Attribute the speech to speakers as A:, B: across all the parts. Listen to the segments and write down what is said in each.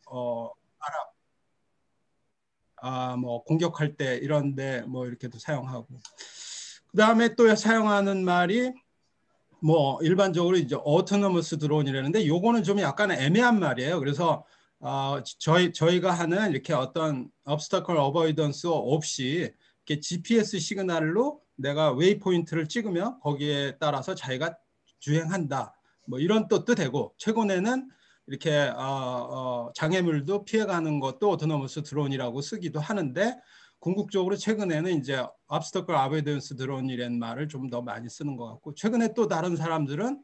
A: 어, 뭐 공격할 때 이런데 뭐 이렇게도 사용하고. 그 다음에 또 사용하는 말이 뭐 일반적으로 이제 autonomous 드론이라는데 요거는 좀 약간 애매한 말이에요. 그래서 저희가 하는 이렇게 어떤 obstacle avoidance 없이 이렇게 GPS 시그널로 내가 웨이포인트를 찍으면 거기에 따라서 자기가 주행한다. 뭐 이런 뜻도 되고 최근에는 이렇게 장애물도 피해가는 것도 오토노머스 드론이라고 쓰기도 하는데 궁극적으로 최근에는 이제 obstacle avoidance 드론이라는 말을 좀 더 많이 쓰는 것 같고 최근에 또 다른 사람들은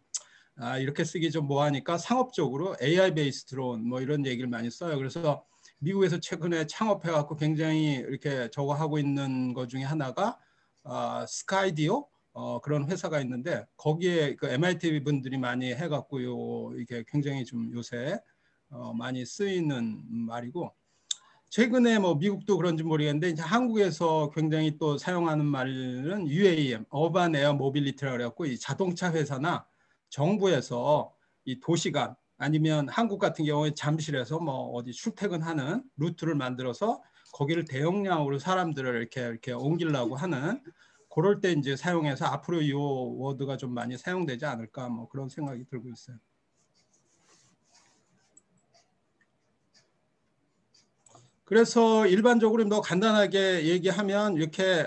A: 이렇게 쓰기 좀 뭐하니까 상업적으로 AI 베이스 드론 뭐 이런 얘기를 많이 써요. 그래서 미국에서 최근에 창업해갖고 굉장히 이렇게 저거 하고 있는 것 중에 하나가 스카이디오 그런 회사가 있는데 거기에 그 MIT 분들이 많이 해갖고요 이게 굉장히 좀 요새 많이 쓰이는 말이고 최근에 뭐 미국도 그런지 모르겠는데 이제 한국에서 굉장히 또 사용하는 말은 UAM, 어반 에어 모빌리티라고 그래갖고 이 자동차 회사나 정부에서 이 도시간 아니면 한국 같은 경우에 잠실에서 뭐 어디 출퇴근하는 루트를 만들어서 거기를 대용량으로 사람들을 이렇게 옮기려고 하는 그럴 때 이제 사용해서 앞으로 이 워드가 좀 많이 사용되지 않을까 뭐 그런 생각이 들고 있어요. 그래서 일반적으로 뭐 간단하게 얘기하면 이렇게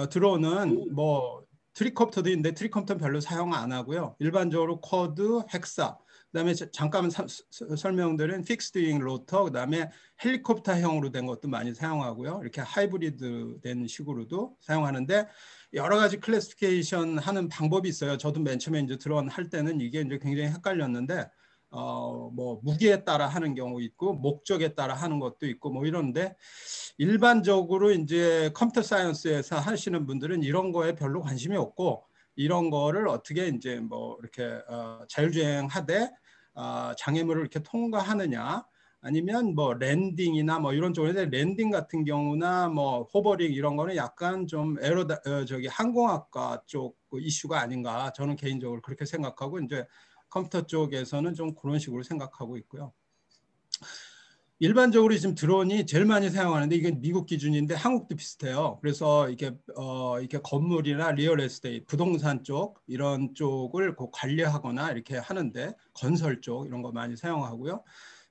A: 드론은 뭐 트리콥터도 있는데 트리콥터는 별로 사용 안 하고요. 일반적으로 쿼드, 헥사, 그다음에 잠깐 설명드린 픽스드 윙 로터, 그다음에 헬리콥터형으로 된 것도 많이 사용하고요. 이렇게 하이브리드 된 식으로도 사용하는데 여러 가지 클래시피케이션 하는 방법이 있어요. 저도 맨 처음에 이제 드론 할 때는 이게 이제 굉장히 헷갈렸는데 뭐 무게에 따라 하는 경우 있고 목적에 따라 하는 것도 있고 뭐 이런데 일반적으로 이제 컴퓨터 사이언스에서 하시는 분들은 이런 거에 별로 관심이 없고 이런 거를 어떻게 이제 뭐 이렇게 자율주행하되 장애물을 이렇게 통과하느냐 아니면 뭐 랜딩이나 뭐 이런 쪽인데 랜딩 같은 경우나 뭐 호버링 이런 거는 약간 좀 저기 항공학과 쪽 이슈가 아닌가 저는 개인적으로 그렇게 생각하고 이제 컴퓨터 쪽에서는 좀 그런 식으로 생각하고 있고요. 일반적으로 지금 드론이 제일 많이 사용하는데 이게 미국 기준인데 한국도 비슷해요. 그래서 이렇게 건물이나 리얼 에스테이트, 부동산 쪽 이런 쪽을 관리하거나 이렇게 하는데 건설 쪽 이런 거 많이 사용하고요.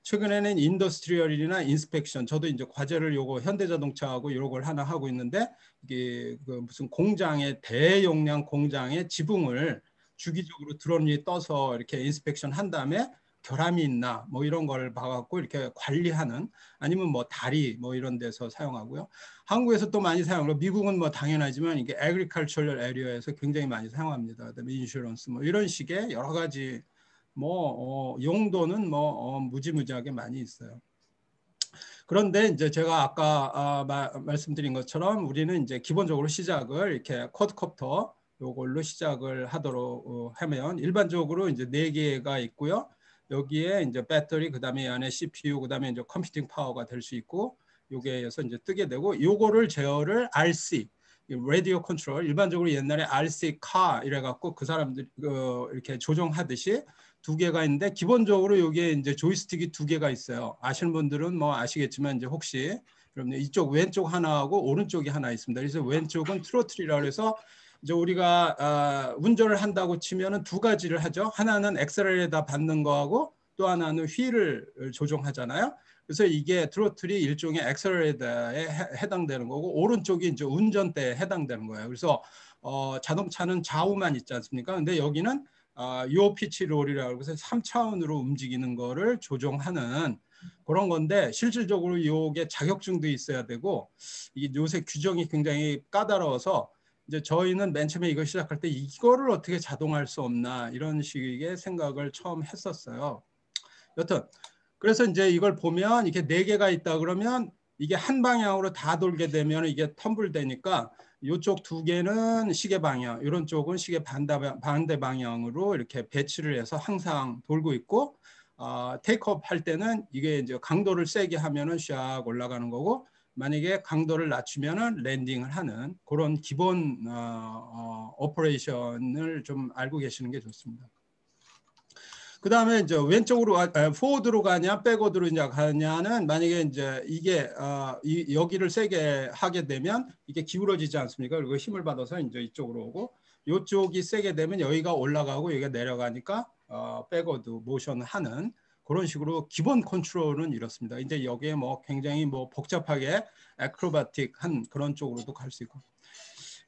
A: 최근에는 인더스트리얼이나 인스펙션, 저도 이제 과제를 요거 현대자동차하고 이런 걸 하나 하고 있는데 이게 그 무슨 공장의 대용량 공장의 지붕을 주기적으로 드론이 떠서 이렇게 인스펙션 한 다음에 결함이 있나 뭐 이런 걸 봐갖고 이렇게 관리하는 아니면 뭐 다리 뭐 이런 데서 사용하고요. 한국에서 또 많이 사용하고 미국은 뭐 당연하지만 이게 agricultural area에서 굉장히 많이 사용합니다. 그다음에 인슈런스 뭐 이런 식의 여러 가지 뭐 용도는 뭐 무지무지하게 많이 있어요. 그런데 이제 제가 아까 말씀드린 것처럼 우리는 이제 기본적으로 시작을 이렇게 쿼드콥터 요걸로 시작을 하도록 하면 일반적으로 이제 4개가 있고요. 여기에 이제 배터리 그다음에 안에 CPU 그다음에 이제 컴퓨팅 파워가 될 수 있고 요게에서 이제 뜨게 되고 요거를 제어를 RC 라디오 컨트롤 일반적으로 옛날에 RC 카 이래 갖고 그 사람들 이렇게 조정하듯이 2개가 있는데 기본적으로 여기에 이제 조이스틱이 2개가 있어요. 아시는 분들은 뭐 아시겠지만 이제 혹시 여러분 이쪽 왼쪽 하나하고 오른쪽이 하나 있습니다. 그래서 왼쪽은 트로틀이라고 해서 이제 우리가 운전을 한다고 치면은 2가지를 하죠. 하나는 엑셀러레이터 받는 거하고 또 하나는 휠을 조종하잖아요. 그래서 이게 트로틀이 일종의 엑셀러레이터에 해당되는 거고 오른쪽이 이제 운전대에 해당되는 거예요. 그래서 자동차는 좌우만 있지 않습니까? 근데 여기는 요 피치 롤이라고 해서 3차원으로 움직이는 거를 조정하는 그런 건데 실질적으로 요게 자격증도 있어야 되고 이게 요새 규정이 굉장히 까다로워서 이제 저희는 맨 처음에 이걸 시작할 때 이거를 어떻게 자동할 수 없나 이런 식의 생각을 처음 했었어요. 여튼 그래서 이제 이걸 보면 이게 4개가 있다 그러면 이게 한 방향으로 다 돌게 되면 이게 텀블되니까 이쪽 2개는 시계 방향, 이런 쪽은 시계 반대 방향으로 이렇게 배치를 해서 항상 돌고 있고 테이크업 할 때는 이게 이제 강도를 세게 하면은 샥 올라가는 거고 만약에 강도를 낮추면은 랜딩을 하는 그런 기본 오퍼레이션을 좀 알고 계시는 게 좋습니다. 그다음에 이제 왼쪽으로 포워드로 가냐 백워드로 이제 가냐는 만약에 이제 이게 여기를 세게 하게 되면 이게 기울어지지 않습니까? 그리고 힘을 받아서 이제 이쪽으로 오고 이쪽이 세게 되면 여기가 올라가고 여기가 내려가니까 백워드 모션 하는 그런 식으로 기본 컨트롤은 이렇습니다. 이제 여기에 뭐 굉장히 뭐 복잡하게 애크로바틱한 그런 쪽으로도 갈 수 있고.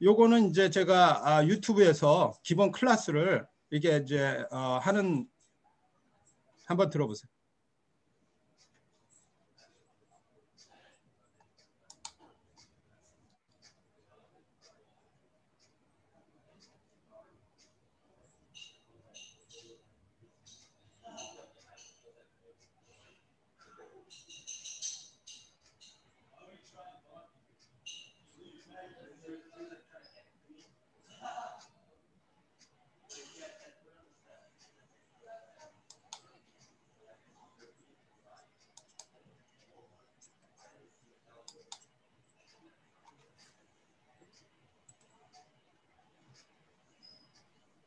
A: 요거는 이제 제가 유튜브에서 기본 클래스를 이게 이제 하는 한번 들어보세요.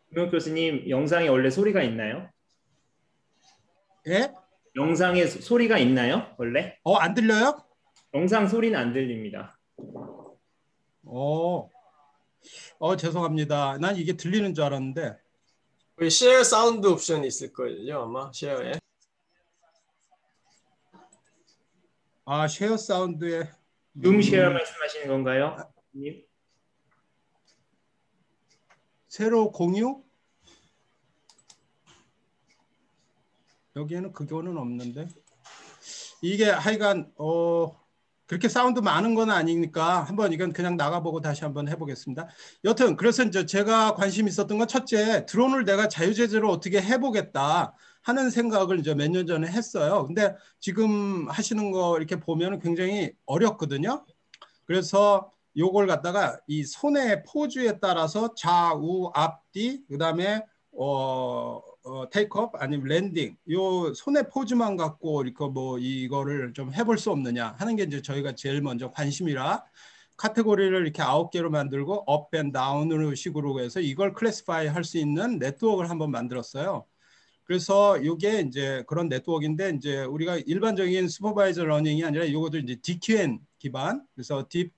B: 김용 교수님, 영상에 원래 소리가 있나요?
A: 예?
B: 영상에 소리가 있나요? 원래?
A: 안 들려요?
B: 영상 소리는 안 들립니다.
A: 죄송합니다. 난 이게 들리는 줄 알았는데.
C: 우리 쉐어 사운드 옵션이 있을 거예요, 아마 쉐어에.
A: 쉐어 사운드에
B: 줌 쉐어 말씀하시는 건가요?
A: 새로 공유? 여기에는 그거는 없는데. 이게 하여간 그렇게 사운드 많은 건 아니니까 한번 이건 그냥 나가보고 다시 한번 해보겠습니다. 여튼 그래서 이제 제가 관심 있었던 건 첫째, 드론을 내가 자유제재로 어떻게 해보겠다 하는 생각을 이제 몇 년 전에 했어요. 근데 지금 하시는 거 이렇게 보면 굉장히 어렵거든요. 그래서 요걸 갖다가 이 손의 포즈에 따라서 좌우 앞뒤 그다음에 테이크업 아니면 랜딩 요 손의 포즈만 갖고 이렇게 뭐 이거를 좀 해볼 수 없느냐 하는 게 이제 저희가 제일 먼저 관심이라 카테고리를 이렇게 9개로 만들고 업 앤 다운으로 식으로 해서 이걸 클래시파이 할 수 있는 네트워크를 한번 만들었어요. 그래서 이게 이제 그런 네트워크인데 이제 우리가 일반적인 슈퍼바이저 러닝이 아니라 이것도 이제 DQN 기반 그래서 딥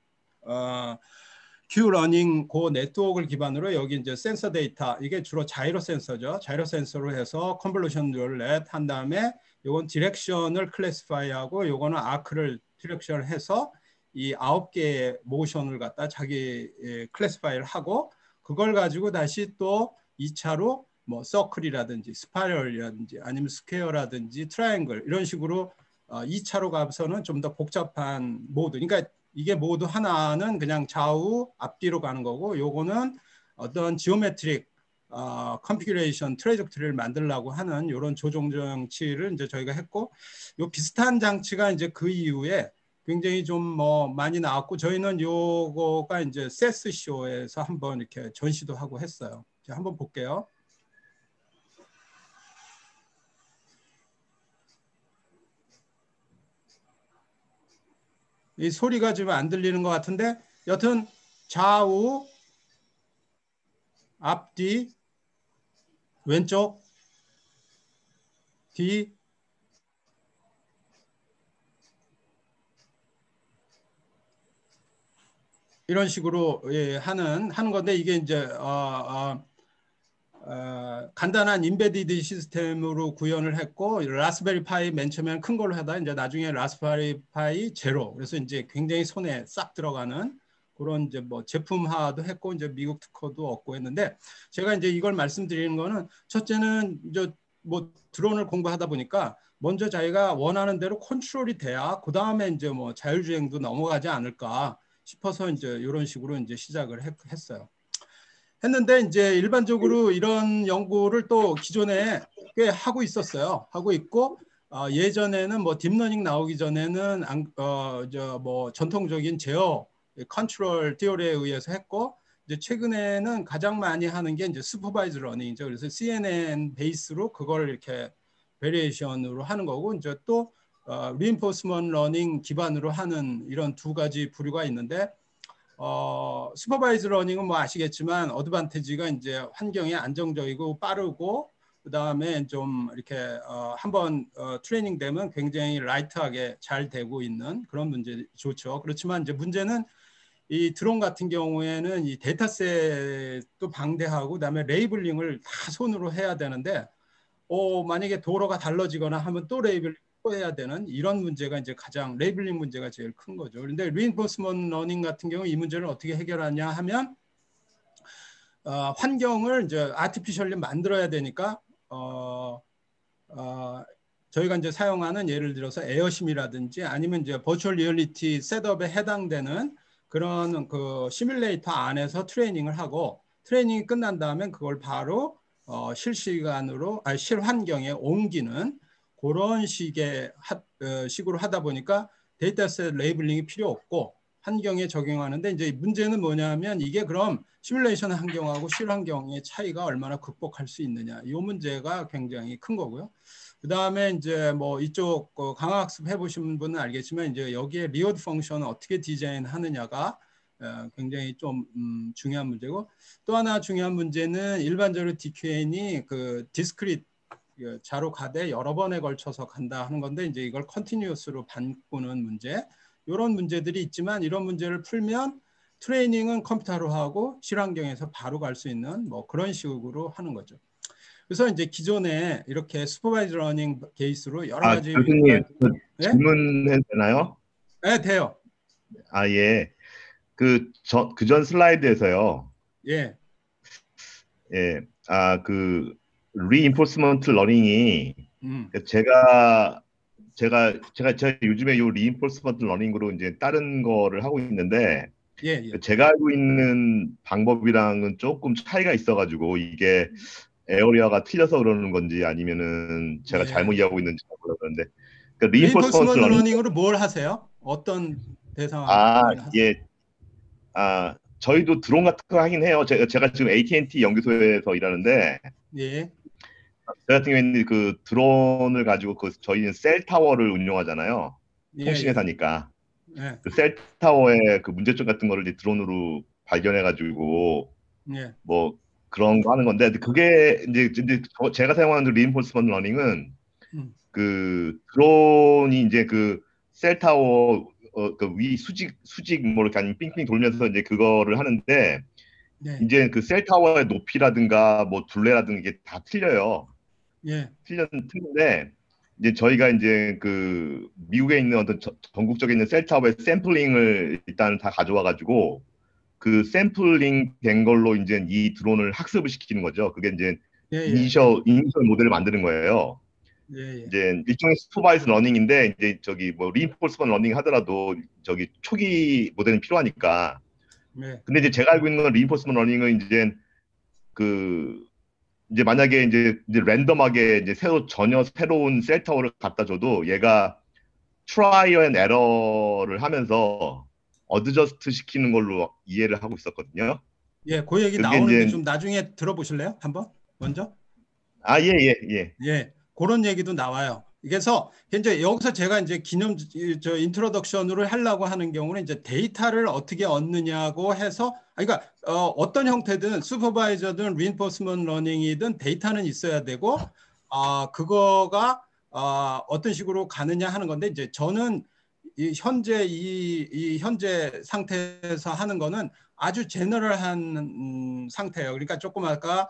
A: Q러닝 그 네트워크를 기반으로 여기 이제 센서 데이터 이게 주로 자이로 센서죠. 자이로 센서로 해서 컨볼루션 룰렛 한 다음에 요건 디렉션을 클래시파이하고 요거는 아크를 디렉션을 해서 이 9개의 모션을 갖다 자기 클래시파이를 하고 그걸 가지고 다시 또 2차로 뭐 서클이라든지 스파이럴이라든지 아니면 스퀘어라든지 트라이앵글 이런 식으로 2차로 가서는 좀 더 복잡한 모드 그러니까 이게 모두 하나는 그냥 좌우 앞뒤로 가는 거고 요거는 어떤 지오메트릭 컨피규레이션 트레이젝토리를 만들려고 하는 이런 조종 장치를 이제 저희가 했고 요 비슷한 장치가 이제 그 이후에 굉장히 좀 뭐 많이 나왔고 저희는 요거가 이제 세스 쇼에서 한번 이렇게 전시도 하고 했어요. 자, 한번 볼게요. 이 소리가 지금 안 들리는 것 같은데 여튼 좌우 앞뒤 왼쪽 뒤 이런 식으로 하는 건데 이게 이제 간단한 인베디드 시스템으로 구현을 했고 라스베리 파이 맨 처음에는 큰 걸로 하다 이제 나중에 라스베리 파이 제로 그래서 이제 굉장히 손에 싹 들어가는 그런 이제 뭐 제품화도 했고 이제 미국 특허도 얻고 했는데 제가 이제 이걸 말씀드리는 거는 첫째는 이제 뭐 드론을 공부하다 보니까 먼저 자기가 원하는 대로 컨트롤이 돼야 그 다음에 이제 뭐 자율주행도 넘어가지 않을까 싶어서 이제 이런 식으로 이제 시작을 했어요. 했는데 이제 일반적으로 이런 연구를 또 기존에 꽤 하고 있었어요. 하고 있고 예전에는 뭐 딥러닝 나오기 전에는 뭐 전통적인 제어 컨트롤 티오리에 의해서 했고 이제 최근에는 가장 많이 하는 게 이제 슈퍼바이즈 러닝이죠. 그래서 CNN 베이스로 그걸 이렇게 베리에이션으로 하는 거고 이제 또 리인포스먼트 러닝 기반으로 하는 이런 두 가지 부류가 있는데 슈퍼바이즈 러닝은 뭐 아시겠지만 어드밴티지가 이제 환경이 안정적이고 빠르고 그다음에 좀 이렇게 한번 트레이닝 되면 굉장히 라이트하게 잘 되고 있는 그런 문제 좋죠. 그렇지만 이제 문제는 이 드론 같은 경우에는 이 데이터셋도 방대하고 그다음에 레이블링을 다 손으로 해야 되는데 만약에 도로가 달라지거나 하면 또 레이블링 또 해야 되는 이런 문제가 이제 가장 레이블링 문제가 제일 큰 거죠. 그런데 리인포스먼트 러닝 같은 경우 이 문제를 어떻게 해결하냐 하면 환경을 이제 아티피셜리 만들어야 되니까 저희가 이제 사용하는 예를 들어서 에어심이라든지 아니면 이제 버추얼 리얼리티 셋업에 해당되는 그런 그 시뮬레이터 안에서 트레이닝을 하고 트레이닝이 끝난 다음에 그걸 바로 실시간으로 실환경에 옮기는 그런 식으로 하다 보니까 데이터셋 레이블링이 필요 없고 환경에 적용하는데 이제 문제는 뭐냐면 이게 그럼 시뮬레이션 환경하고 실환경의 차이가 얼마나 극복할 수 있느냐 이 문제가 굉장히 큰 거고요. 그 다음에 이제 뭐 이쪽 강화학습 해보신 분은 알겠지만 이제 여기에 리워드 펑션을 어떻게 디자인하느냐가 굉장히 좀 중요한 문제고 또 하나 중요한 문제는 일반적으로 DQN이 그 디스크릿 자로 가되 여러 번에 걸쳐서 간다 하는 건데 이제 이걸 컨티뉴어스로 바꾸는 문제 이런 문제들이 있지만 이런 문제를 풀면 트레이닝은 컴퓨터로 하고 실환경에서 바로 갈 수 있는 뭐 그런 식으로 하는 거죠. 그래서 이제 기존에 이렇게 슈퍼바이저 러닝 케이스로 여러 가지
D: 교수님
A: 네?
D: 질문해도 되나요?
A: 네, 돼요.
D: 예. 그전 슬라이드에서요.
A: 예.
D: 예. 그 리인포스먼트 러닝이 제가 요즘에 요 리인포스먼트 러닝으로 이제 다른 거를 하고 있는데 제가 알고 있는 방법이랑은 조금 차이가 있어가지고 이게 에어리어가 틀려서 그러는 건지 아니면은 제가 잘못 이해하고 있는지 모르겠는데
A: 리인포스먼트 러닝으로 뭘 하세요? 어떤 대상?
D: 예. 저희도 드론 같은 거 하긴 해요. 제가 지금 AT&T 연구소에서 일하는데
A: 예.
D: 저 같은 경우에는 그 드론을 가지고 저희는 셀 타워를 운영하잖아요. 통신회사니까.
A: 예.
D: 그 셀 타워의 그 문제점 같은 거를 이제 드론으로 발견해가지고 뭐 그런 거 하는 건데 그게 이제 제가 사용하는 리인포스먼트 러닝은 그 드론이 이제 그 셀 타워 그 위 수직 뭐 이렇게 아니면 삥삥 돌면서 이제 그거를 하는데 이제 그 셀 타워의 높이라든가 뭐 둘레라든가 이게 다 틀려요. 틀린데 이제 저희가 이제 그 미국에 있는 어떤 전국적에 있는 셀 타워의 샘플링을 일단 다 가져와 가지고 그 샘플링 된 걸로 이제 이 드론을 학습을 시키는 거죠. 그게 이제 이니셜 모델을 만드는 거예요. 이제 일종의 슈퍼바이즈 러닝인데 이제 저기 뭐 리인포스먼트 러닝 하더라도 저기 초기 모델은 필요하니까. 근데 이제 제가 알고 있는 건 리인포스먼트 러닝은 이제 만약에 이제 랜덤하게 이제 전혀 새로운 셀 타워를 갖다 줘도 얘가 트라이어 앤 에러를 하면서 어드저스트 시키는 걸로 이해를 하고 있었거든요.
A: 예, 그 얘기 나오는데 좀 나중에 들어보실래요? 한번 먼저?
D: 예.
A: 그런 얘기도 나와요. 그래서 이제 여기서 제가 이제 인트로덕션으로 하려고 하는 경우는 이제 데이터를 어떻게 얻느냐고 해서 그러니까 어떤 형태든 슈퍼바이저든 리인포스먼트 러닝이든 데이터는 있어야 되고 그거가 어떤 식으로 가느냐 하는 건데 이제 저는 이 현재 상태에서 하는 거는 아주 제너럴한 상태예요. 그러니까 조금 아까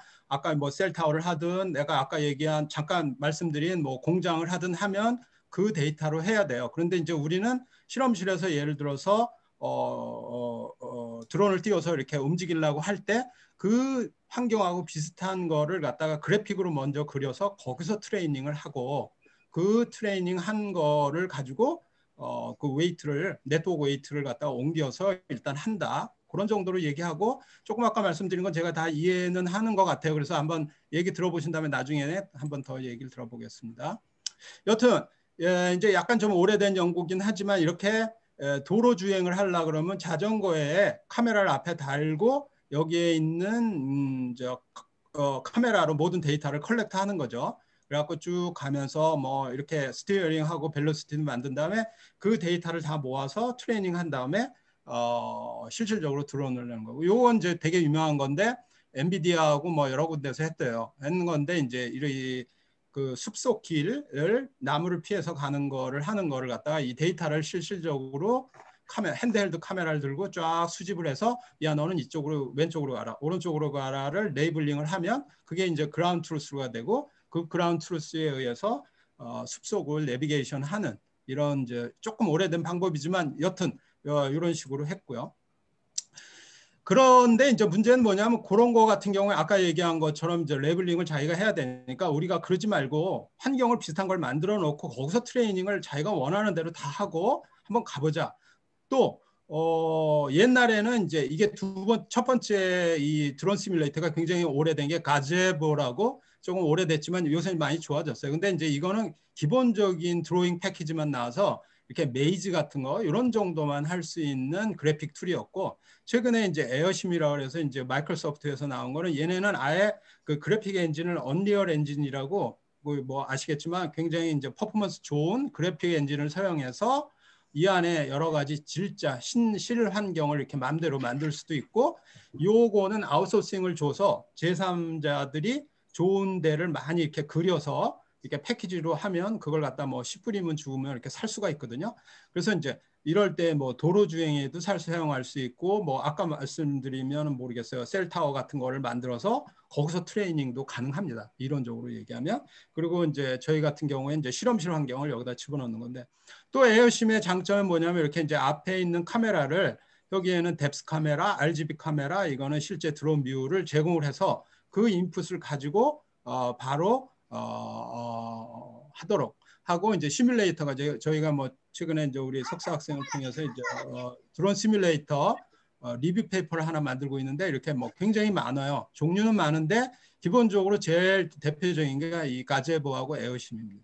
A: 뭐 셀타워를 하든 내가 아까 얘기한 잠깐 말씀드린 뭐 공장을 하든 하면 그 데이터로 해야 돼요. 그런데 이제 우리는 실험실에서 예를 들어서 드론을 띄워서 이렇게 움직이려고 할 때 그 환경하고 비슷한 거를 갖다가 그래픽으로 먼저 그려서 거기서 트레이닝을 하고 그 트레이닝 한 거를 가지고 그 웨이트를 네트워크 웨이트를 갖다가 옮겨서 일단 한다. 그런 정도로 얘기하고 조금 아까 말씀드린 건 제가 다 이해는 하는 것 같아요. 그래서 한번 얘기 들어보신 다음에 나중에 한번 더 얘기를 들어보겠습니다. 여튼 이제 약간 좀 오래된 연구긴 하지만 이렇게 도로 주행을 하려고 그러면 자전거에 카메라를 앞에 달고 여기에 있는 카메라로 모든 데이터를 컬렉트하는 거죠. 그래갖고 쭉 가면서 뭐 이렇게 스티어링하고 벨로시티를 만든 다음에 그 데이터를 다 모아서 트레이닝한 다음에 실질적으로 드론을 내는 거고 요건 이제 되게 유명한 건데 엔비디아하고 뭐 여러 군데서 했대요. 했는 건데 이제 이 그 숲속길을 나무를 피해서 가는 거를 하는 거를 갖다가 이 데이터를 실질적으로 핸드헬드 카메라를 들고 쫙 수집을 해서 야 너는 이쪽으로 왼쪽으로 가라 오른쪽으로 가라를 레이블링을 하면 그게 이제 그라운드 트루스가 되고 그 그라운드 트루스에 의해서 숲속을 내비게이션 하는 이런 이제 조금 오래된 방법이지만 여튼 이런 식으로 했고요. 그런데 이제 문제는 뭐냐면 그런 거 같은 경우에 아까 얘기한 것처럼 이제 레벨링을 자기가 해야 되니까 우리가 그러지 말고 환경을 비슷한 걸 만들어 놓고 거기서 트레이닝을 자기가 원하는 대로 다 하고 한번 가보자. 또 옛날에는 이제 이게 첫 번째 이 드론 시뮬레이터가 굉장히 오래된 게 가제보라고 조금 오래됐지만 요새 많이 좋아졌어요. 근데 이제 이거는 기본적인 드로잉 패키지만 나와서 이렇게 메이즈 같은 거 이런 정도만 할 수 있는 그래픽 툴이었고 최근에 이제 에어심이라고 해서 이제 마이크로소프트에서 나온 거는 얘네는 아예 그 그래픽 엔진을 언리얼 엔진이라고 뭐 아시겠지만 굉장히 이제 퍼포먼스 좋은 그래픽 엔진을 사용해서 이 안에 여러 가지 질자, 실 환경을 이렇게 마음대로 만들 수도 있고 요거는 아웃소싱을 줘서 제3자들이 좋은 데를 많이 이렇게 그려서 이렇게 패키지로 하면 그걸 갖다 뭐 10불이면 주면 이렇게 살 수가 있거든요. 그래서 이제 이럴 때 뭐 도로 주행에도 사용할 수 있고 뭐 아까 말씀드리면 모르겠어요. 셀타워 같은 거를 만들어서 거기서 트레이닝도 가능합니다. 이론적으로 얘기하면. 그리고 이제 저희 같은 경우에 이제 실험실 환경을 여기다 집어넣는 건데 또 에어심의 장점은 뭐냐면 이렇게 이제 앞에 있는 카메라를 여기에는 뎁스 카메라, RGB 카메라 이거는 실제 드론 뷰를 제공을 해서 그 인풋을 가지고 바로 하도록 하고 이제 시뮬레이터가 저희가 뭐 최근에 이제 우리 석사 학생을 통해서 이제 드론 시뮬레이터 리뷰 페이퍼를 하나 만들고 있는데 이렇게 뭐 굉장히 많아요. 종류는 많은데 기본적으로 제일 대표적인 게 이 가제보하고 에어심입니다.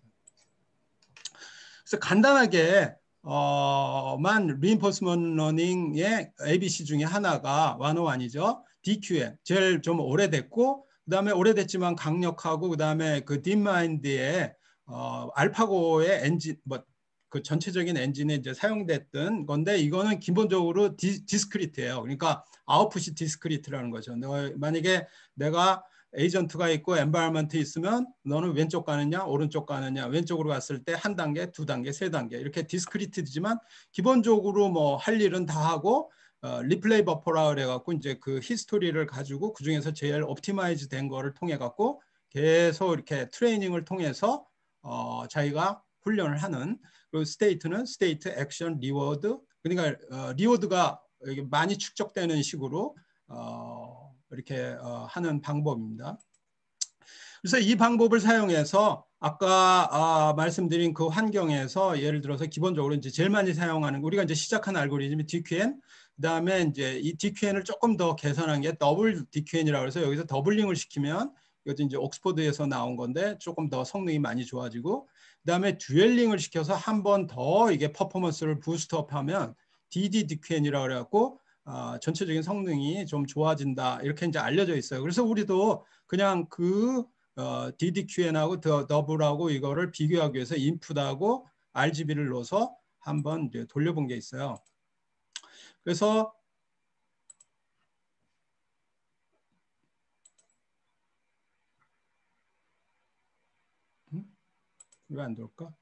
A: 그래서 간단하게 만 reinforcement learning의 ABC 중에 하나가 101이죠. DQM 제일 좀 오래됐고 그다음에 오래됐지만 강력하고 그다음에 그 딥마인드의 알파고의 엔진 그 전체적인 엔진에 이제 사용됐던 건데 이거는 기본적으로 디스크리트예요. 그러니까 아웃풋이 디스크리트라는 거죠. 만약에 내가 에이전트가 있고 엔바이러먼트 있으면 너는 왼쪽 가느냐 오른쪽 가느냐 왼쪽으로 갔을 때 한 단계, 두 단계, 세 단계 이렇게 디스크리트지만 기본적으로 뭐 할 일은 다 하고 리플레이 버퍼라 그래갖고 이제 그 히스토리를 가지고 그 중에서 제일 옵티마이즈 된 거를 통해 갖고 계속 이렇게 트레이닝을 통해서 자기가 훈련을 하는 그리고 스테이트는 스테이트, 액션, 리워드 그러니까 리워드가 많이 축적되는 식으로 이렇게 하는 방법입니다. 그래서 이 방법을 사용해서 아까 말씀드린 그 환경에서 예를 들어서 기본적으로 이제 제일 많이 사용하는 우리가 이제 시작한 알고리즘이 DQN 그다음에 이제 이 DQN을 조금 더 개선한 게 더블 DQN이라고 해서 여기서 더블링을 시키면 이것도 이제 옥스퍼드에서 나온 건데 조금 더 성능이 많이 좋아지고 그다음에 듀얼링을 시켜서 한 번 더 이게 퍼포먼스를 부스트업하면 DD DQN이라고 그래갖고 전체적인 성능이 좀 좋아진다 이렇게 이제 알려져 있어요. 그래서 우리도 그냥 그 DDQN하고 더블하고 이거를 비교하기 위해서 인풋하고 RGB를 넣어서 한번 이제 돌려본 게 있어요. 그래서 왜 안 들어올까?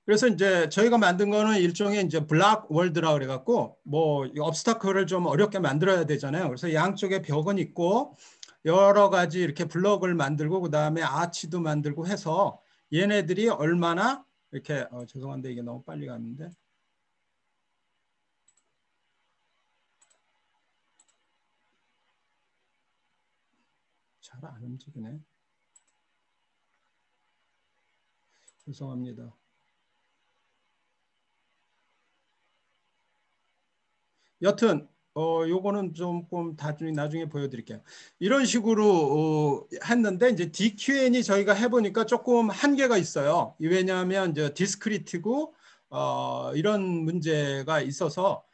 A: 그래서 이제 저희가 만든 거는 일종의 이제 블락 월드라 그래갖고 뭐 업스타클을 좀 어렵게 만들어야 되잖아요. 그래서 양쪽에 벽은 있고 여러 가지 이렇게 블럭을 만들고 그 다음에 아치도 만들고 해서 얘네들이 얼마나 이렇게 죄송한데 이게 너무 빨리 갔는데 잘 안 움직이네. 죄송합니다. 여튼 요거는 조금 나중에 보여드릴게요. 이런 식으로 했는데 이제 DQN이 저희가 해보니까 조금 한계가 있어요. 왜냐하면 이제 디스크리트고 이런 문제가 있어서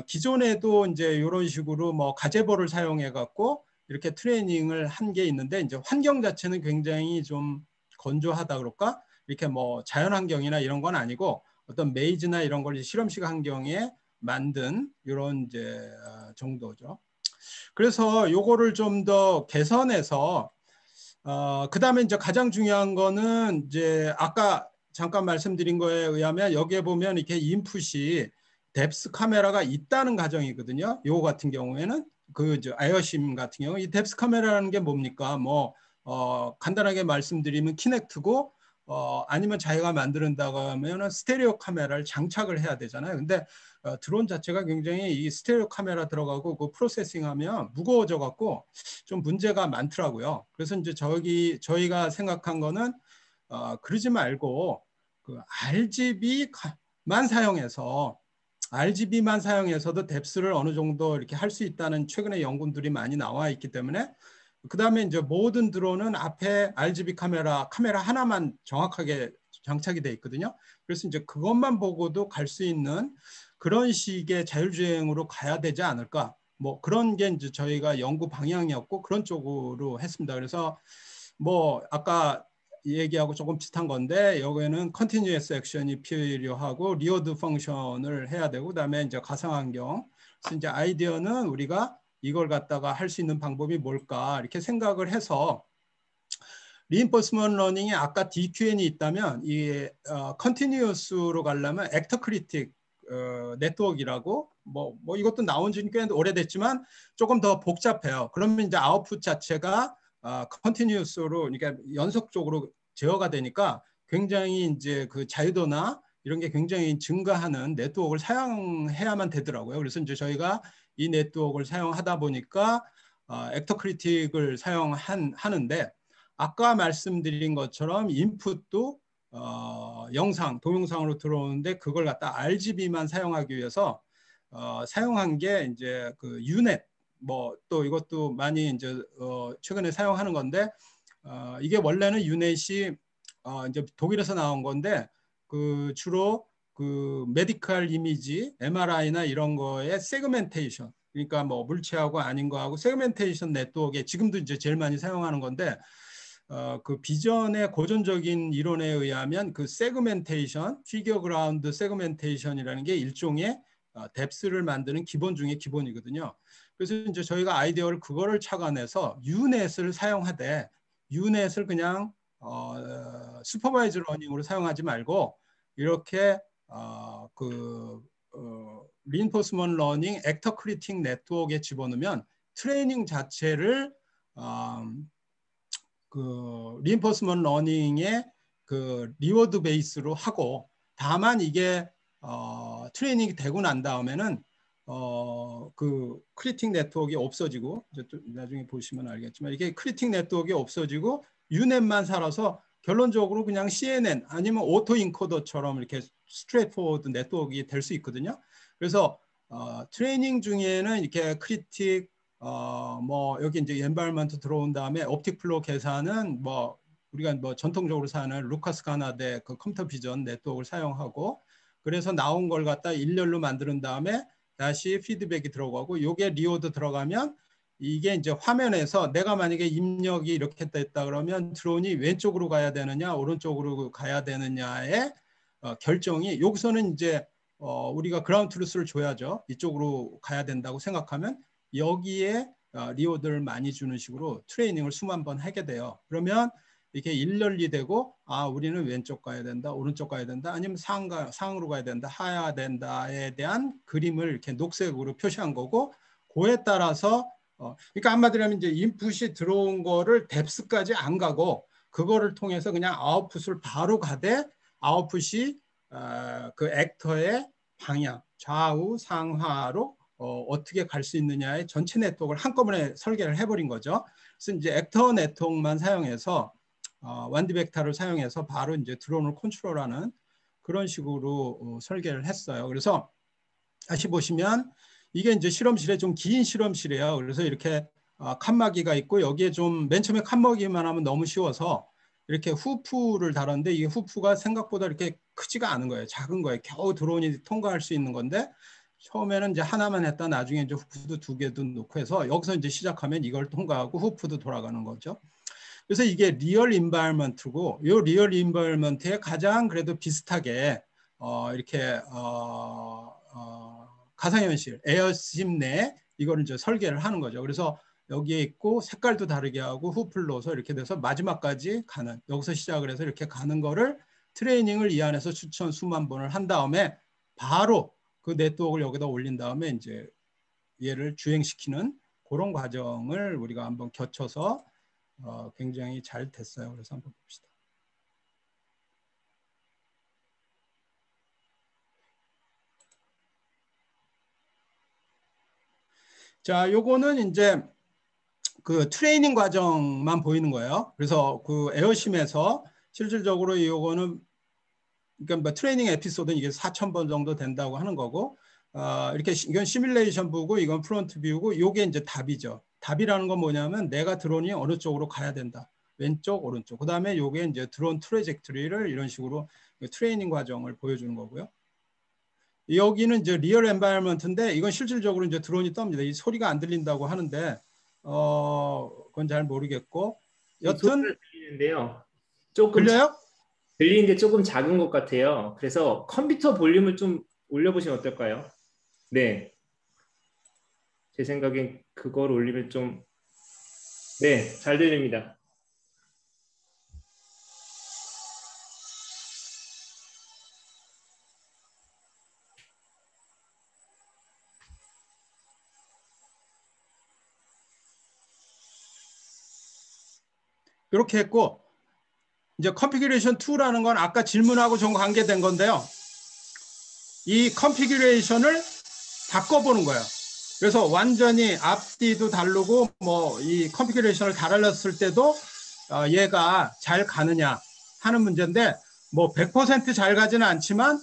A: 기존에도 이제 이런 식으로 뭐 가제보를 사용해 갖고 이렇게 트레이닝을 한 게 있는데 이제 환경 자체는 굉장히 좀 건조하다 그럴까? 이렇게 뭐 자연 환경이나 이런 건 아니고 어떤 메이즈나 이런 걸 실험실 환경에 만든 이런 이제 정도죠. 그래서 요거를 좀 더 개선해서 그다음에 이제 가장 중요한 거는 이제 아까 잠깐 말씀드린 거에 의하면 여기에 보면 이렇게 인풋이 뎁스 카메라가 있다는 가정이거든요. 요거 같은 경우에는 그 아이어심 같은 경우 이 뎁스 카메라라는 게 뭡니까? 뭐 간단하게 말씀드리면 키넥트고 아니면 자기가 만든다고 하면 스테레오 카메라를 장착을 해야 되잖아요. 근데 드론 자체가 굉장히 이 스테레오 카메라 들어가고 그 프로세싱하면 무거워져 갖고 좀 문제가 많더라고요. 그래서 이제 저희가 생각한 거는 그러지 말고 그 RGB만 사용해서도 뎁스를 어느 정도 이렇게 할 수 있다는 최근에 연구들이 많이 나와 있기 때문에 그 다음에 이제 모든 드론은 앞에 RGB 카메라 하나만 정확하게 장착이 돼 있거든요. 그래서 이제 그것만 보고도 갈 수 있는 그런 식의 자율주행으로 가야 되지 않을까. 뭐 그런 게 이제 저희가 연구 방향이었고 그런 쪽으로 했습니다. 그래서 뭐 아까 얘기하고 조금 비슷한 건데 여기에는 컨티뉴어스 액션이 필요하고 리워드 펑션을 해야 되고 그다음에 이제 가상환경. 그래서 이제 아이디어는 우리가 이걸 갖다가 할 수 있는 방법이 뭘까 이렇게 생각을 해서 리인포스먼트 러닝이 아까 DQN이 있다면 이 컨티뉴어스로 가려면 액터 크리틱 네트워크라고 뭐 이것도 나온 지는 꽤 오래됐지만 조금 더 복잡해요. 그러면 이제 아웃풋 자체가 컨티뉴어스로 그러니까 연속적으로 제어가 되니까 굉장히 이제 그 자유도나 이런 게 굉장히 증가하는 네트워크를 사용해야만 되더라고요. 그래서 이제 저희가 이 네트워크를 사용하다 보니까 액터 크리틱을 사용하는데 아까 말씀드린 것처럼 인풋도 영상, 동영상으로 들어오는데 그걸 갖다 RGB만 사용하기 위해서 사용한 게 이제 그 유넷 뭐 또 이것도 많이 이제 최근에 사용하는 건데 이게 원래는 유넷이 이제 독일에서 나온 건데 그 주로 그 메디컬 이미지, MRI나 이런 거에 세그멘테이션 그러니까 뭐 물체하고 아닌 거하고 세그멘테이션 네트워크에 지금도 이제 제일 많이 사용하는 건데 그 비전의 고전적인 이론에 의하면 그 세그멘테이션, 피겨 그라운드 세그멘테이션이라는 게 일종의 뎁스를 만드는 기본 중에 기본이거든요. 그래서 이제 저희가 아이디어를 그거를 착안해서 유넷을 사용하되 유넷을 그냥 슈퍼바이즈 러닝으로 사용하지 말고 이렇게 리인포스먼트 러닝 액터 크리틱 네트워크에 집어넣으면 트레이닝 자체를 그 리인포스먼트 러닝의 그 리워드 베이스로 하고 다만 이게 트레이닝이 되고 난 다음에는 그 크리틱 네트워크가 없어지고 이제 또 나중에 보시면 알겠지만 이게 크리틱 네트워크가 없어지고 유넷만 살아서 결론적으로 그냥 CNN 아니면 오토 인코더처럼 이렇게 스트레이트 포워드 네트워크가 될 수 있거든요. 그래서 트레이닝 중에는 이렇게 크리틱 뭐 여기 이제 엔바이런먼트 들어온 다음에 옵틱 플로우 계산은 뭐 우리가 뭐 전통적으로 사는 루카스 가나데 그 컴퓨터 비전 네트워크를 사용하고 그래서 나온 걸 갖다 일렬로 만드는 다음에 다시 피드백이 들어가고 요게 리워드 들어가면 이게 이제 화면에서 내가 만약에 입력이 이렇게 됐다 그러면 드론이 왼쪽으로 가야 되느냐 오른쪽으로 가야 되느냐의 결정이 여기서는 이제 우리가 그라운드 트루스를 줘야죠. 이쪽으로 가야 된다고 생각하면 여기에 리워드를 많이 주는 식으로 트레이닝을 수만 번 하게 돼요. 그러면 이렇게 일렬리 되고 우리는 왼쪽 가야 된다 오른쪽 가야 된다 아니면 상으로 가야 된다 하야 된다에 대한 그림을 이렇게 녹색으로 표시한 거고 그에 따라서 그러니까 한마디로 하면 이제 인풋이 들어온 거를 뎁스까지 안 가고 그거를 통해서 그냥 아웃풋을 바로 가되 아웃풋이 그 액터의 방향 좌우 상하로 어떻게 갈 수 있느냐의 전체 네트워크를 한꺼번에 설계를 해버린 거죠. 그래서 이제 액터 네트워크만 사용해서 완디벡터를 사용해서 바로 이제 드론을 컨트롤하는 그런 식으로 설계를 했어요. 그래서 다시 보시면 이게 이제 실험실에 좀 긴 실험실이에요. 그래서 이렇게 칸막이가 있고 여기에 좀 맨 처음에 칸막이만 하면 너무 쉬워서 이렇게 후프를 달았는데 이게 후프가 생각보다 이렇게 크지가 않은 거예요. 작은 거예요. 겨우 드론이 통과할 수 있는 건데 처음에는 이제 하나만 했다 나중에 이제 후프도 2개도 놓고 해서 여기서 이제 시작하면 이걸 통과하고 후프도 돌아가는 거죠. 그래서 이게 리얼 인바이러먼트고 이 리얼 인바이러먼트에 가장 그래도 비슷하게 이렇게 가상현실 에어심 내에 이걸 이제 설계를 하는 거죠. 그래서 여기에 있고 색깔도 다르게 하고 후프를 넣어서 이렇게 돼서 마지막까지 가는, 여기서 시작을 해서 이렇게 가는 거를 트레이닝을 이 안에서 수천 수만 번을 한 다음에 바로 그 네트워크를 여기다 올린 다음에 이제 얘를 주행시키는 그런 과정을 우리가 한번 거쳐서 굉장히 잘 됐어요. 그래서 한번 봅시다. 자, 요거는 이제 그 트레이닝 과정만 보이는 거예요. 그래서 그 에어심에서 실질적으로 요거는 그러니까 뭐 트레이닝 에피소드는 이게 4,000번 정도 된다고 하는 거고, 이렇게 이건 시뮬레이션 뷰고 이건 프론트 뷰고, 요게 이제 답이죠. 답이라는 건 뭐냐면 내가 드론이 어느 쪽으로 가야 된다. 왼쪽, 오른쪽. 그 다음에 요게 이제 드론 트레젝토리를 이런 식으로 트레이닝 과정을 보여주는 거고요. 여기는 이제 리얼 엔바이러먼트인데 이건 실질적으로 이제 드론이 떱니다. 이 소리가 안 들린다고 하는데 그건 잘 모르겠고, 여튼
B: 들리는데요. 조금
A: 들려요?
B: 들리는데 조금 작은 것 같아요. 그래서 컴퓨터 볼륨을 좀 올려보시면 어떨까요? 네, 제 생각엔 그걸 올리면 좀, 네, 잘 들립니다.
A: 이렇게 했고, 이제 컨피규레이션 2라는 건 아까 질문하고 좀 관계된 건데요. 이 컨피규레이션을 바꿔보는 거예요. 그래서 완전히 앞뒤도 다르고 뭐 이 컨피규레이션을 달았을 때도 얘가 잘 가느냐 하는 문제인데, 뭐 100% 잘 가지는 않지만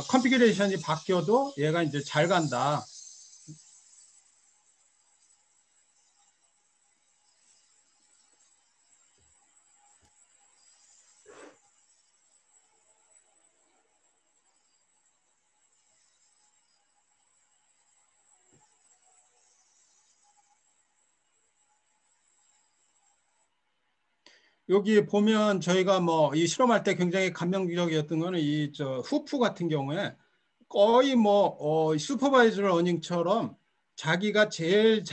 A: 컨피규레이션이 바뀌어도 얘가 이제 잘 간다. 여기 보면 저희가 뭐 이 실험할 때 굉장히 감명적이었던 거는 이 후프 같은 경우에 거의 뭐 슈퍼바이저 러닝처럼 자기가 제일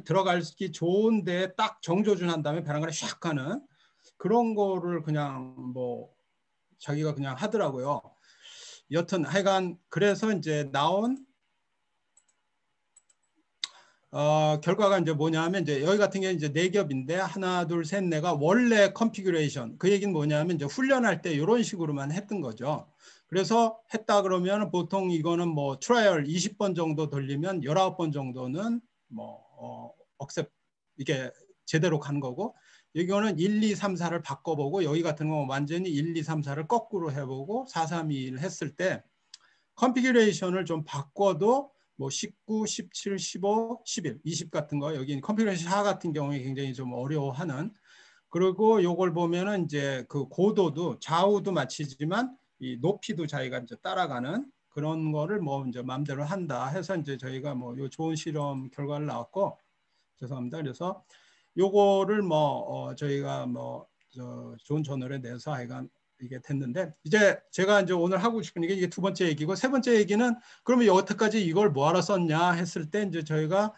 A: 들어가기 좋은데 딱 정조준한 다음에 벼랑간에 샥 하는 그런 거를 그냥 뭐 자기가 그냥 하더라고요. 여튼 하여간 그래서 이제 나온 결과가 이제 뭐냐면, 이제 여기 같은 경우는 이제 4겹인데 하나, 둘, 셋, 네가 원래 컨피규레이션, 그 얘기는 뭐냐면 이제 훈련할 때 이런 식으로만 했던 거죠. 그래서 했다 그러면 보통 이거는 뭐 트라이얼 20번 정도 돌리면 19번 정도는 뭐 억셉 이게 제대로 가는 거고, 이거는 1, 2, 3, 4를 바꿔보고, 여기 같은 경우는 완전히 1, 2, 3, 4를 거꾸로 해보고 4, 3, 2, 1 했을 때 컨피규레이션을 좀 바꿔도 뭐 19, 17, 15, 11, 20 같은 거, 여기 컨피규레이션 4 같은 경우에 굉장히 좀 어려워하는, 그리고 요걸 보면은 이제 그 고도도 좌우도 맞추지만 이 높이도 자기가 이제 따라가는 그런 거를 뭐 이제 마음대로 한다 해서 이제 저희가 뭐 요 좋은 실험 결과를 나왔고, 죄송합니다. 그래서 요거를 뭐 저희가 뭐 좋은 저널에 내서 하여간 이게 됐는데, 이제 제가 이제 오늘 하고 싶은 게 이게 두 번째 얘기고, 세 번째 얘기는 그러면 여태까지 이걸 뭐하러 썼냐 했을 때, 이제 저희가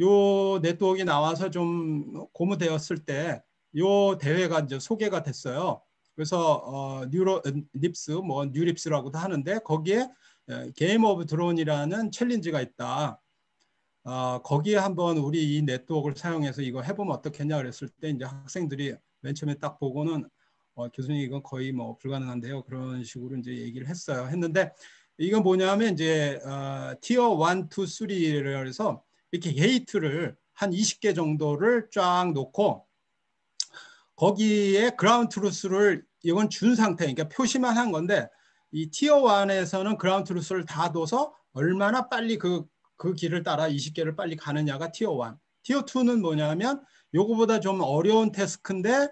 A: 요 네트워크가 나와서 좀 고무되었을 때 요 대회가 이제 소개가 됐어요. 그래서 닙스 뭐 뉴립스라고도 하는데, 거기에 게임 오브 드론이라는 챌린지가 있다. 거기에 한번 우리 이 네트워크를 사용해서 이거 해보면 어떻겠냐 그랬을 때, 이제 학생들이 맨 처음에 딱 보고는 교수님 이건 거의 뭐 불가능한데요, 그런 식으로 이제 얘기를 했는데, 이건 뭐냐면 이제 티어 1, 2, 3를 해서 이렇게 게이트를 한 20개 정도를 쫙 놓고 거기에 그라운드 트루스를 이건 준 상태, 그러니까 표시만 한 건데, 이 티어 1에서는 그라운드 트루스를 다 둬서 얼마나 빨리 그 길을 따라 20개를 빨리 가느냐가 티어 1. 티어 2는 뭐냐면 요거보다 좀 어려운 태스크인데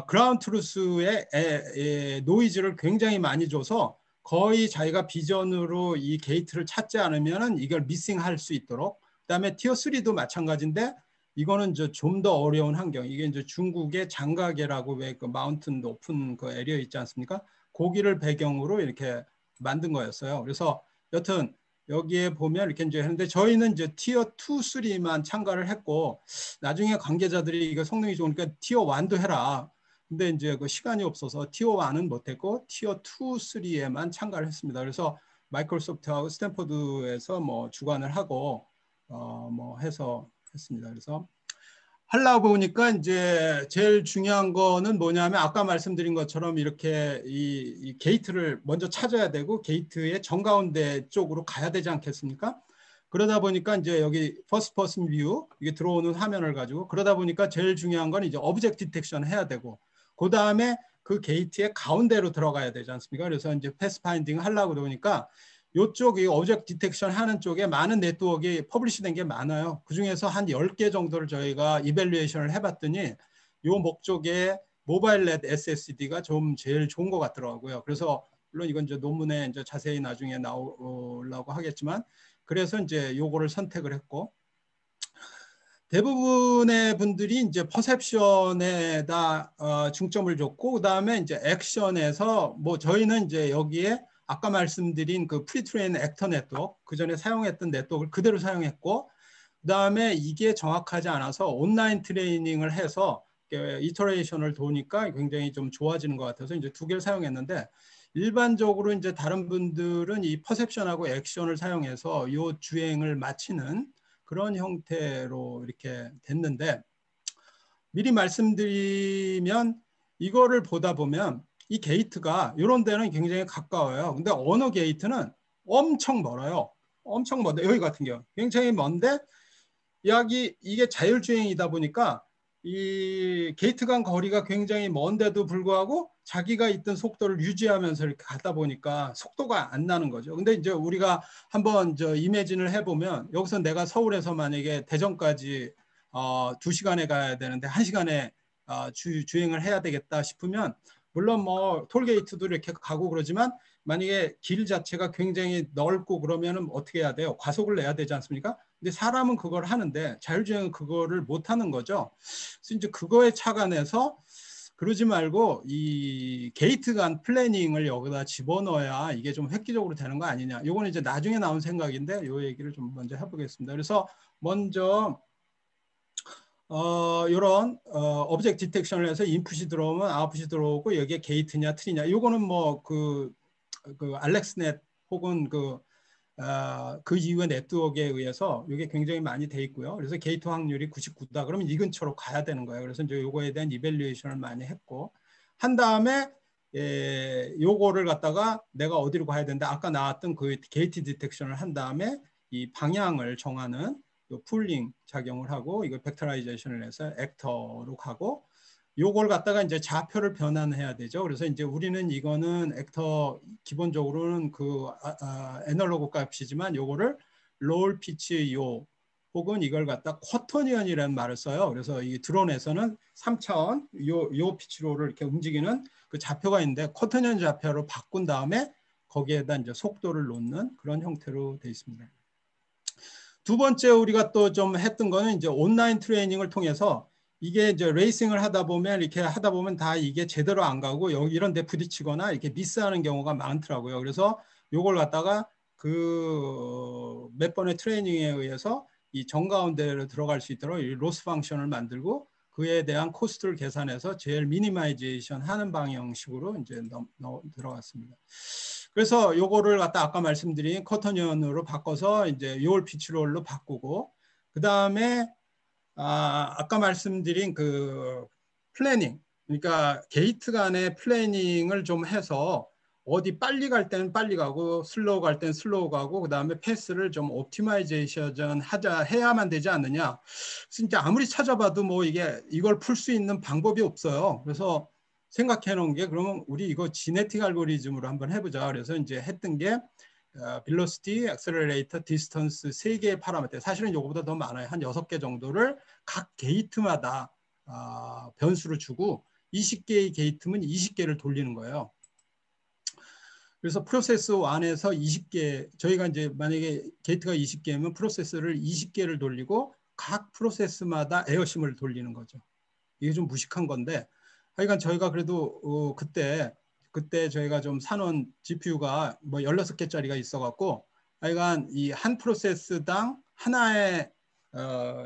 A: 그라운드 트루스의 노이즈를 굉장히 많이 줘서 거의 자기가 비전으로 이 게이트를 찾지 않으면 이걸 미싱할 수 있도록. 그다음에 티어 3도 마찬가지인데, 이거는 좀 더 어려운 환경. 이게 이제 중국의 장가계라고 왜 그 마운튼 높은 그 에리어 있지 않습니까? 고기를 배경으로 이렇게 만든 거였어요. 그래서 여튼 여기에 보면 이렇게 이제 했는데 저희는 이제 티어 2, 3만 참가를 했고 나중에 관계자들이 이거 성능이 좋으니까 티어 1도 해라. 근데 이제 그 시간이 없어서 티어 1은 못했고 티어 2, 3에만 참가를 했습니다. 그래서 마이크로소프트하고 스탠포드에서 뭐 주관을 하고 뭐 해서 했습니다. 그래서 하려고 보니까 이제 제일 중요한 거는 뭐냐면 아까 말씀드린 것처럼 이렇게 이 게이트를 먼저 찾아야 되고 게이트의 정가운데 쪽으로 가야 되지 않겠습니까? 그러다 보니까 이제 여기 퍼스트 퍼슨 뷰 이게 들어오는 화면을 가지고 그러다 보니까 제일 중요한 건 이제 오브젝트 디텍션 해야 되고 그 다음에 그 게이트의 가운데로 들어가야 되지 않습니까? 그래서 이제 패스 파인딩 하려고 그러니까 이쪽 이 오브젝트 디텍션 하는 쪽에 많은 네트워크가 퍼블리시 된 게 많아요. 그중에서 한 10개 정도를 저희가 이밸류에이션을 해봤더니 이 목적에 모바일 넷 SSD가 좀 제일 좋은 것 같더라고요. 그래서 물론 이건 이제 논문에 이제 자세히 나중에 나오려고 하겠지만 그래서 이제 요거를 선택을 했고 대부분의 분들이 이제 퍼셉션에다 중점을 줬고 그다음에 이제 액션에서 뭐 저희는 이제 여기에 아까 말씀드린 그 프리트레인 액터 네트워크 그 전에 사용했던 네트워크를 그대로 사용했고 그다음에 이게 정확하지 않아서 온라인 트레이닝을 해서 이터레이션을 도니까 굉장히 좀 좋아지는 것 같아서 이제 두 개를 사용했는데 일반적으로 이제 다른 분들은 이 퍼셉션하고 액션을 사용해서 이 주행을 마치는 그런 형태로 이렇게 됐는데 미리 말씀드리면 이거를 보다 보면 이 게이트가 이런 데는 굉장히 가까워요. 근데 어느 게이트는 엄청 멀어요. 엄청 먼데 여기 같은 경우 굉장히 먼데 이게 자율주행이다 보니까 이 게이트 간 거리가 굉장히 먼데도 불구하고 자기가 있던 속도를 유지하면서 이렇게 가다 보니까 속도가 안 나는 거죠. 근데 이제 우리가 한번 이매진을 해보면 여기서 내가 서울에서 만약에 대전까지 2시간에 가야 되는데 1시간에 주행을 해야 되겠다 싶으면 물론 뭐 톨게이트도 이렇게 가고 그러지만 만약에 길 자체가 굉장히 넓고 그러면은 어떻게 해야 돼요? 과속을 내야 되지 않습니까? 근데 사람은 그걸 하는데 자율주행은 그거를 못 하는 거죠. 그래서 이제 그거에 착안해서 그러지 말고 이 게이트 간 플래닝을 여기다 집어넣어야 이게 좀 획기적으로 되는 거 아니냐. 요거는 이제 나중에 나온 생각인데 요 얘기를 좀 먼저 해보겠습니다. 그래서 먼저 이런 오브젝트 디텍션을 해서 인풋이 들어오면 아웃풋이 들어오고 여기에 게이트냐 트리냐 요거는 뭐 그 알렉스넷 혹은 그 이후의 네트워크에 의해서 이게 굉장히 많이 돼 있고요. 그래서 게이트 확률이 99다. 그러면 이 근처로 가야 되는 거예요. 그래서 이제 요거에 대한 이밸류에이션을 많이 했고 한 다음에 요거를 갖다가 내가 어디로 가야 되는데 아까 나왔던 그 게이트 디텍션을 한 다음에 이 방향을 정하는 요 풀링 작용을 하고 이거 벡터라이제이션을 해서 액터로 가고 요걸 갖다가 이제 좌표를 변환해야 되죠. 그래서 이제 우리는 이거는 액터 기본적으로는 그 애널로그 값이지만 요거를 롤 피치 요 혹은 이걸 갖다 쿼터니언이라는 말을 써요. 그래서 이 드론에서는 3차원 요 피치로를 이렇게 움직이는 그 좌표가 있는데 쿼터니언 좌표로 바꾼 다음에 거기에다 이제 속도를 놓는 그런 형태로 되어 있습니다. 두 번째 우리가 또 좀 했던 거는 이제 온라인 트레이닝을 통해서 이게 이제 레이싱을 하다 보면 이렇게 하다 보면 다 이게 제대로 안 가고 여기 이런 데 부딪히거나 이렇게 미스하는 경우가 많더라고요. 그래서 요걸 갖다가 그 몇 번의 트레이닝에 의해서 이 정가운데로 들어갈 수 있도록 이 로스 펑션을 만들고 그에 대한 코스트를 계산해서 제일 미니마이제이션 하는 방향식으로 이제 들어갔습니다. 그래서 요거를 갖다 아까 말씀드린 커터니언으로 바꿔서 이제 요올 피치롤로 바꾸고 그 다음에 아까 말씀드린 그 플래닝 그러니까 게이트 간의 플래닝을 좀 해서 어디 빨리 갈 때는 빨리 가고 슬로우 갈 때는 슬로우 가고 그 다음에 패스를 좀 옵티마이제이션 해야만 되지 않느냐. 진짜 아무리 찾아봐도 뭐 이걸 풀 수 있는 방법이 없어요. 그래서 생각해 놓은 게 그러면 우리 이거 지네틱 알고리즘으로 한번 해보자. 그래서 이제 했던 게 velocity, accelerator, distance 3개의 파라미터. 사실은 이거보다 더 많아요. 한 6개 정도를 각 게이트마다 변수를 주고 20개의 게이트면 20개를 돌리는 거예요. 그래서 프로세스 1에서 20개, 저희가 이제 만약에 게이트가 20개면 프로세스를 20개를 돌리고 각 프로세스마다 에어심을 돌리는 거죠. 이게 좀 무식한 건데 하여간 저희가 그래도 그때 그때 저희가 좀 사놓은 GPU가 뭐 16개짜리가 있어갖고 하여간 이 한 프로세스당 하나의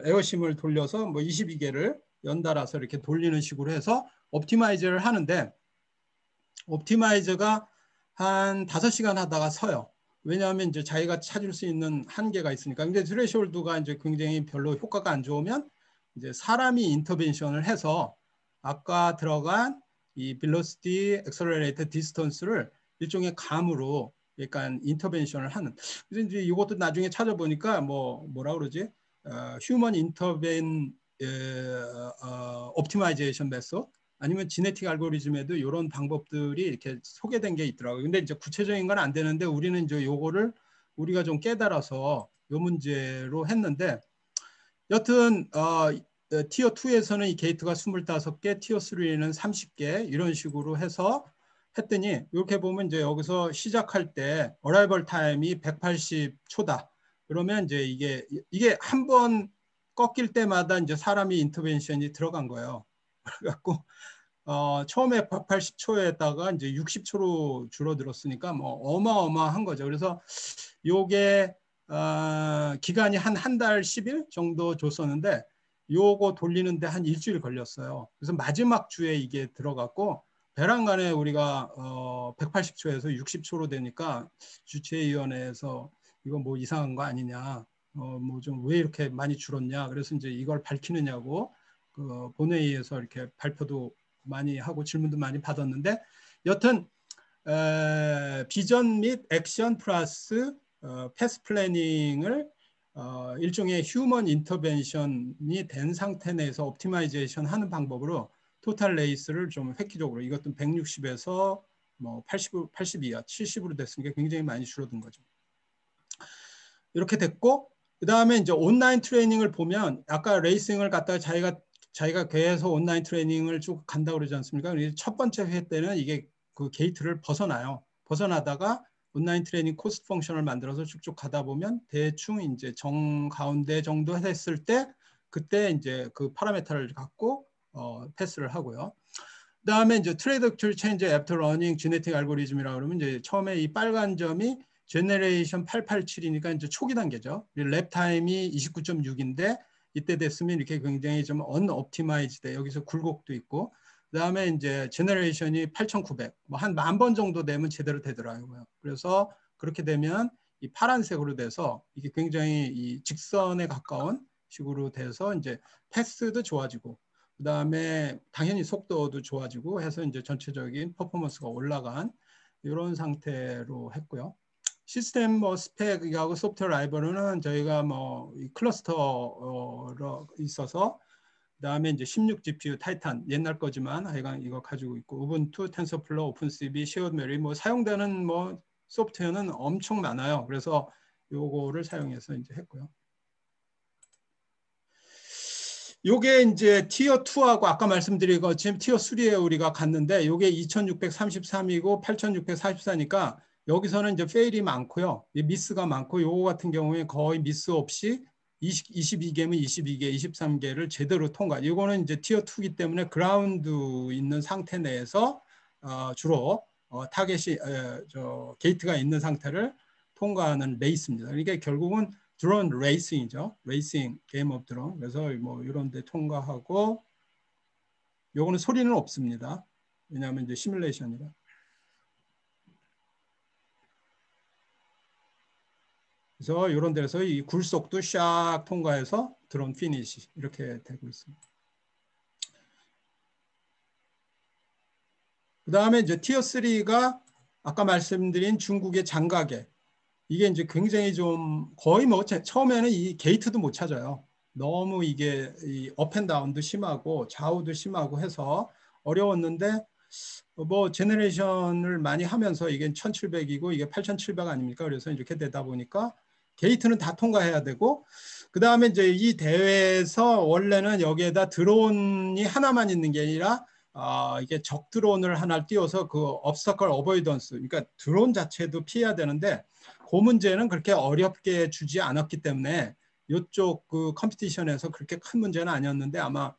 A: 에어심을 돌려서 뭐 22개를 연달아서 이렇게 돌리는 식으로 해서 옵티마이저를 하는데 옵티마이저가 한 5시간 하다가 서요. 왜냐하면 이제 자기가 찾을 수 있는 한계가 있으니까. 근데 트레시홀드가 이제 굉장히 별로 효과가 안 좋으면 이제 사람이 인터벤션을 해서 아까 들어간 이 velocity, accelerated distance를 일종의 감으로 약간 인터벤션을 하는. 그래서 이제 이것도 나중에 찾아보니까 뭐라 그러지? human interven optimization method 아니면 지네틱 알고리즘에도 이런 방법들이 이렇게 소개된 게 있더라고요. 근데 이제 구체적인 건 안 되는데 우리는 이제 요거를 우리가 좀 깨달아서 요 문제로 했는데 여튼 티어 2에서는 이 게이트가 25개, 티어 3는 30개 이런 식으로 해서 했더니 이렇게 보면 이제 여기서 시작할 때 어라이벌 타임이 180초다. 그러면 이제 이게 한 번 꺾일 때마다 이제 사람이 인터벤션이 들어간 거예요. 그래갖고 처음에 180초에다가 이제 60초로 줄어들었으니까 뭐 어마어마한 거죠. 그래서 요게 기간이 한 달 10일 정도 줬었는데 요거 돌리는데 한 일주일 걸렸어요. 그래서 마지막 주에 이게 들어갔고 배란간에 우리가 180초에서 60초로 되니까 주최위원회에서 이거 뭐 이상한 거 아니냐, 뭐 좀 왜 이렇게 많이 줄었냐. 그래서 이제 이걸 밝히느냐고 그 본회의에서 이렇게 발표도 많이 하고 질문도 많이 받았는데 여튼 비전 및 액션 플러스 패스 플래닝을 일종의 휴먼 인터벤션이 된 상태 내에서 옵티마이제이션 하는 방법으로 토탈 레이스를 좀 획기적으로 이것도 160에서 뭐 80 이하, 70으로 됐으니까 굉장히 많이 줄어든 거죠. 이렇게 됐고 그 다음에 이제 온라인 트레이닝을 보면 아까 레이싱을 갖다가 자기가 계속 온라인 트레이닝을 쭉 간다고 그러지 않습니까? 첫 번째 회 때는 이게 그 게이트를 벗어나요. 벗어나다가 온라인 트레이닝 코스트 펑션을 만들어서 쭉쭉 가다 보면 대충 이제 정 가운데 정도 했을 때 그때 이제 그 파라메터를 갖고 패스를 하고요. 그다음에 이제 트레이덕처리 체인지 애프터 러닝 지네틱 알고리즘이라고 그러면 이제 처음에 이 빨간 점이 제너레이션 887이니까 이제 초기 단계죠. 랩 타임이 29.6인데 이때 됐으면 이렇게 굉장히 좀 언옵티마이즈돼. 여기서 굴곡도 있고. 그다음에 이제 제너레이션이 8,900. 뭐 한 10,000번 정도 되면 제대로 되더라고요. 그래서 그렇게 되면 이 파란색으로 돼서 이게 굉장히 이 직선에 가까운 식으로 돼서 이제 패스도 좋아지고 그다음에 당연히 속도도 좋아지고 해서 이제 전체적인 퍼포먼스가 올라간 이런 상태로 했고요. 시스템 뭐 스펙하고 소프트웨어 라이브러리는 저희가 뭐 클러스터로 있어서 그다음에 이제 16 GPU 타이탄 옛날 거지만 하여간 이거 가지고 있고 우분투, 텐서플로, 오픈CV, 쉐어드메리 뭐 사용되는 뭐 소프트웨어는 엄청 많아요. 그래서 요거를 사용해서 이제 했고요. 요게 이제 티어 2하고 아까 말씀드린 것 지금 티어 3에 우리가 갔는데 요게 2633이고 8644니까 여기서는 이제 페일이 많고요. 미스가 많고 요거 같은 경우에 거의 미스 없이 22개면 22개, 23개를 제대로 통과. 이거는 이제 티어 2이기 때문에 그라운드 있는 상태 내에서 주로 타겟이 게이트가 있는 상태를 통과하는 레이스입니다. 그러니까 결국은 드론 레이싱이죠. 레이싱 게임 오브 드론. 그래서 뭐 이런 데 통과하고 요거는 소리는 없습니다. 왜냐하면 이제 시뮬레이션이라. 그래서 이런 데서 이 굴속도 샥 통과해서 드론 피니시 이렇게 되고 있습니다. 그 다음에 이제 티어 3가 아까 말씀드린 중국의 장가게 이게 이제 굉장히 좀 거의 뭐 처음에는 이 게이트도 못 찾아요. 너무 이게 업앤다운도 심하고 좌우도 심하고 해서 어려웠는데 뭐 제너레이션을 많이 하면서 이게 1700이고 이게 8700 아닙니까? 그래서 이렇게 되다 보니까 게이트는 다 통과해야 되고 그 다음에 이제 이 대회에서 원래는 여기에다 드론이 하나만 있는 게 아니라 이게 적 드론을 하나 띄워서 그 obstacle avoidance 그러니까 드론 자체도 피해야 되는데 그 문제는 그렇게 어렵게 주지 않았기 때문에 이쪽 그 컴피티션에서 그렇게 큰 문제는 아니었는데 아마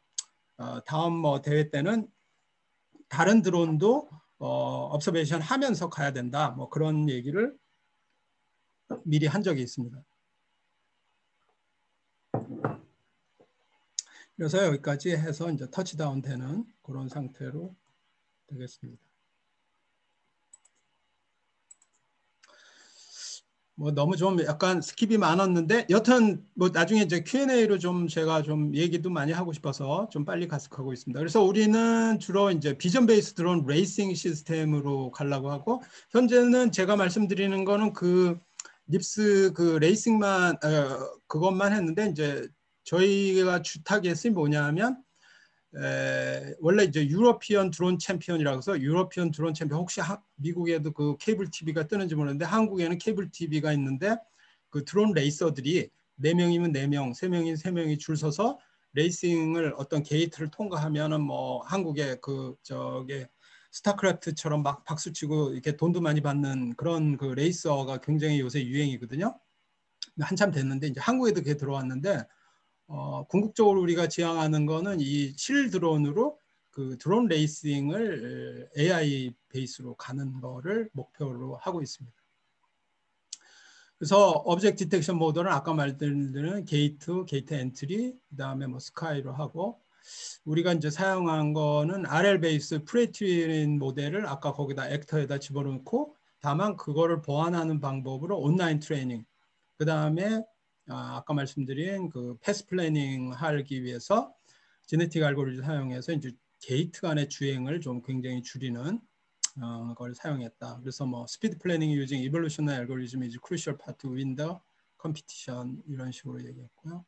A: 다음 뭐 대회 때는 다른 드론도 observation 하면서 가야 된다. 뭐 그런 얘기를 미리 한 적이 있습니다. 그래서 여기까지 해서 이제 터치다운 되는 그런 상태로 되겠습니다. 뭐 너무 좀 약간 스킵이 많았는데 여튼 뭐 나중에 이제 Q&A로 좀 제가 좀 얘기도 많이 하고 싶어서 좀 빨리 가고 있습니다. 그래서 우리는 주로 이제 비전 베이스 드론 레이싱 시스템으로 가려고 하고 현재는 제가 말씀드리는 거는 그 닙스 그 레이싱만 그것만 했는데 이제 저희가 주타겟이 뭐냐면 원래 이제 유러피언 드론 챔피언이라고 해서 유러피언 드론 챔피언 혹시 미국에도 그 케이블 TV가 뜨는지 모르는데 한국에는 케이블 TV가 있는데 그 드론 레이서들이 4명이면 4명, 3명이면 3명이 줄 서서 레이싱을 어떤 게이트를 통과하면은 뭐 한국의 그 저게 스타크래프트처럼 막 박수치고 이렇게 돈도 많이 받는 그런 그 레이서가 굉장히 요새 유행이거든요. 한참 됐는데 이제 한국에도 그게 들어왔는데 궁극적으로 우리가 지향하는 거는 이 실 드론으로 그 드론 레이싱을 AI 베이스로 가는 거를 목표로 하고 있습니다. 그래서 오브젝트 디텍션 모델은 아까 말씀드린 게이트 엔트리, 그다음에 뭐 스카이로 하고 우리가 이제 사용한 거는 RL 베이스 프레트윈 모델을 아까 거기다 액터에다 집어넣고 다만 그거를 보완하는 방법으로 온라인 트레이닝, 그다음에 아까 말씀드린 그 패스 플래닝 하기 위해서 제네틱 알고리즘 사용해서 이제 게이트 간의 주행을 좀 굉장히 줄이는 걸 사용했다. 그래서 뭐 스피드 플래닝 유징 이볼루셔너리 알고리즘 이즈 크루셜 파트 윈더 컴피티션 이런 식으로 얘기했고요.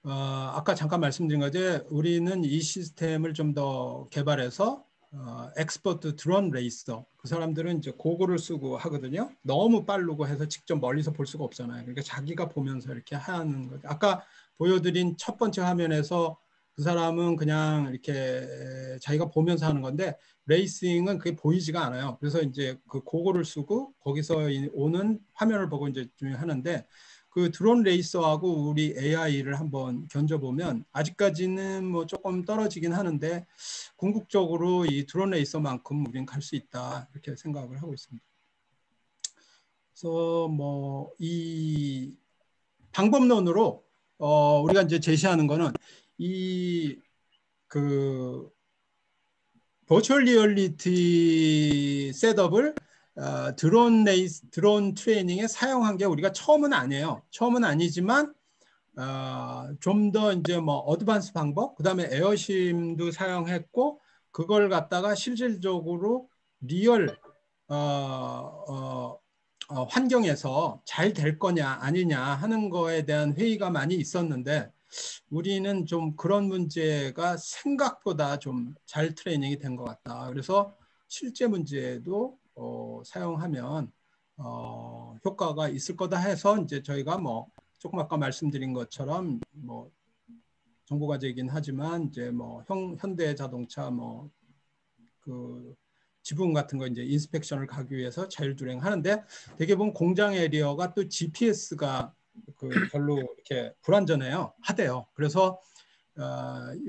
A: 아까 잠깐 말씀드린 거죠. 우리는 이 시스템을 좀 더 개발해서 엑스퍼트 드론 레이서 그 사람들은 이제 고글을 쓰고 하거든요. 너무 빠르고 해서 직접 멀리서 볼 수가 없잖아요. 그러니까 자기가 보면서 이렇게 하는 거죠. 아까 보여드린 첫 번째 화면에서 그 사람은 그냥 이렇게 자기가 보면서 하는 건데 레이싱은 그게 보이지가 않아요. 그래서 이제 그 고글을 쓰고 거기서 오는 화면을 보고 이제 하는데 그 드론 레이서하고 우리 AI를 한번 견져보면 아직까지는 뭐 조금 떨어지긴 하는데 궁극적으로 이 드론 레이서만큼 우리는 갈 수 있다 이렇게 생각을 하고 있습니다. 그래서 뭐 이 방법론으로 우리가 이제 제시하는 거는 이 그 버추얼 리얼리티 셋업을 드론 트레이닝에 사용한 게 우리가 처음은 아니에요. 처음은 아니지만 좀 더 이제 뭐 어드밴스 방법, 그다음에 에어심도 사용했고 그걸 갖다가 실질적으로 리얼 환경에서 잘 될 거냐 아니냐 하는 거에 대한 회의가 많이 있었는데 우리는 좀 그런 문제가 생각보다 좀 잘 트레이닝이 된 것 같다. 그래서 실제 문제도 사용하면 효과가 있을 거다 해서 이제 저희가 뭐 조금 아까 말씀드린 것처럼 뭐 정보과제이긴 하지만 이제 뭐 현대 자동차 뭐 그 지붕 같은 거 이제 인스펙션을 가기 위해서 자율주행 하는데 되게 보면 공장 에리어가 또 GPS가 그 별로 이렇게 불안전해요. 하대요. 그래서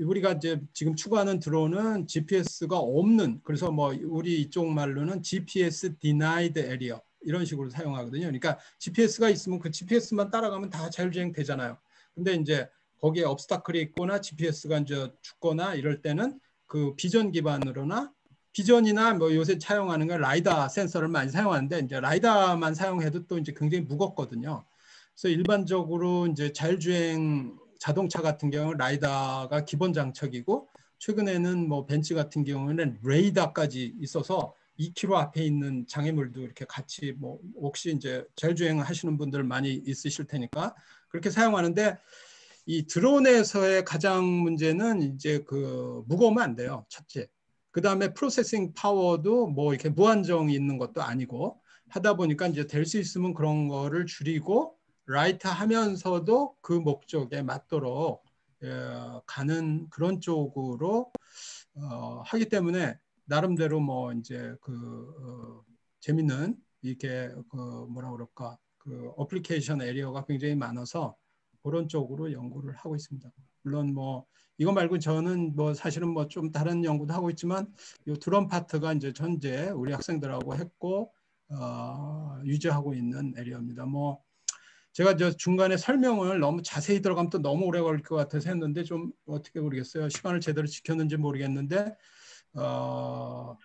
A: 우리가 이제 지금 추구하는 드론은 GPS가 없는, 그래서 뭐 우리 이쪽 말로는 GPS denied area 이런 식으로 사용하거든요. 그러니까 GPS가 있으면 그 GPS만 따라가면 다 자율주행 되잖아요. 근데 이제 거기에 obstacle이 있거나 GPS가 이제 죽거나 이럴 때는 그 비전 기반으로나 비전이나 뭐 요새 사용하는 건 라이다 센서를 많이 사용하는데 이제 라이다만 사용해도 또 이제 굉장히 무겁거든요. 그래서 일반적으로 이제 자율주행 자동차 같은 경우는 라이다가 기본 장착이고 최근에는 뭐 벤츠 같은 경우는 레이더까지 있어서 2km 앞에 있는 장애물도 이렇게 같이 뭐 혹시 이제 자율주행 하시는 분들 많이 있으실 테니까 그렇게 사용하는데 이 드론에서의 가장 문제는 이제 그 무거우면 안 돼요. 첫째. 그 다음에 프로세싱 파워도 뭐 이렇게 무한정이 있는 것도 아니고 하다 보니까 이제 될 수 있으면 그런 거를 줄이고 라이트 하면서도 그 목적에 맞도록 가는 그런 쪽으로 하기 때문에 나름대로 뭐 이제 그 재밌는 이렇게 그 뭐라 그럴까 그 어플리케이션 에리어가 굉장히 많아서 그런 쪽으로 연구를 하고 있습니다. 물론 뭐 이거 말고 저는 뭐 사실은 뭐 좀 다른 연구도 하고 있지만 이 드론 파트가 이제 현재 우리 학생들하고 했고 유지하고 있는 에리어입니다. 뭐 제가 저 중간에 설명을 너무 자세히 들어가면 또 너무 오래 걸릴 것 같아서 했는데 좀 어떻게 모르겠어요. 시간을 제대로 지켰는지 모르겠는데 뭐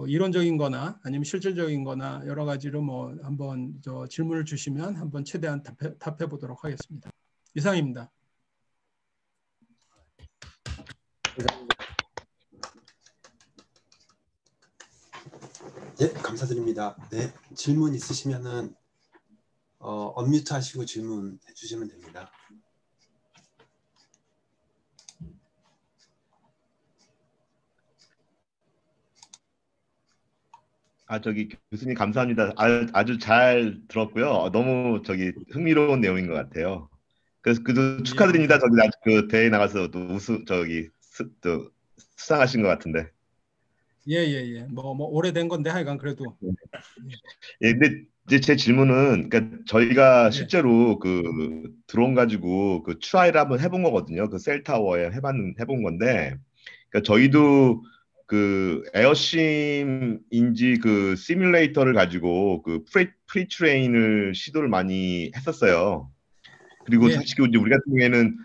A: 이론적인 거나 아니면 실질적인 거나 여러 가지로 뭐 한번 저 질문을 주시면 한번 최대한 답해 보도록 하겠습니다. 이상입니다.
E: 예, 감사드립니다. 네, 질문 있으시면은 언뮤트 하시고 질문해 주시면 됩니다.
D: 저기 교수님 감사합니다. 아주 잘 들었고요. 너무 저기 흥미로운 내용인 것 같아요. 그래서 그도 축하드립니다. 저기 그 대회 나가서 또 또 수상하신 것 같은데.
A: 예. 뭐 오래된 건데 하여간 그래도.
D: 예, 근데 이제 제 질문은 그러니까 저희가 실제로 그 드론 가지고 그 트라이를 한번 해본 거거든요. 그 셀타워에 해본 건데, 그러니까 저희도 그 에어심인지 그 시뮬레이터를 가지고 그 프리트레인을 시도를 많이 했었어요. 그리고 사실 이제 우리 같은 경우에는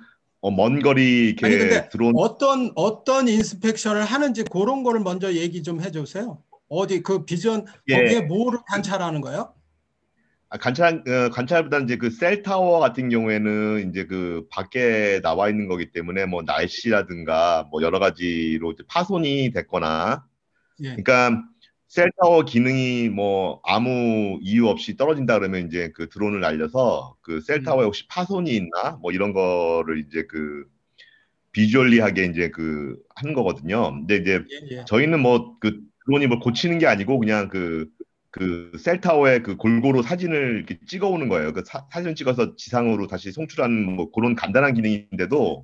D: 먼 거리 이렇게
A: 아니 근데
D: 드론
A: 어떤 인스펙션을 하는지 그런 거를 먼저 얘기 좀 해주세요. 어디 그 비전 거기에 뭐를 관찰하는 거예요?
D: 관찰보다는 이제 그 셀타워 같은 경우에는 이제 그 밖에 나와 있는 거기 때문에 뭐 날씨라든가 뭐 여러 가지로 이제 파손이 됐거나, 그러니까 셀타워 기능이 뭐 아무 이유 없이 떨어진다 그러면 이제 그 드론을 날려서 그 셀타워에 혹시 파손이 있나 뭐 이런 거를 이제 그 비주얼리하게 이제 그 하는 거거든요. 근데 이제 저희는 뭐 그 드론이 뭐 고치는 게 아니고 그냥 그 셀타워에 그 골고루 사진을 이렇게 찍어오는 거예요. 그 사진 찍어서 지상으로 다시 송출하는 뭐 그런 간단한 기능인데도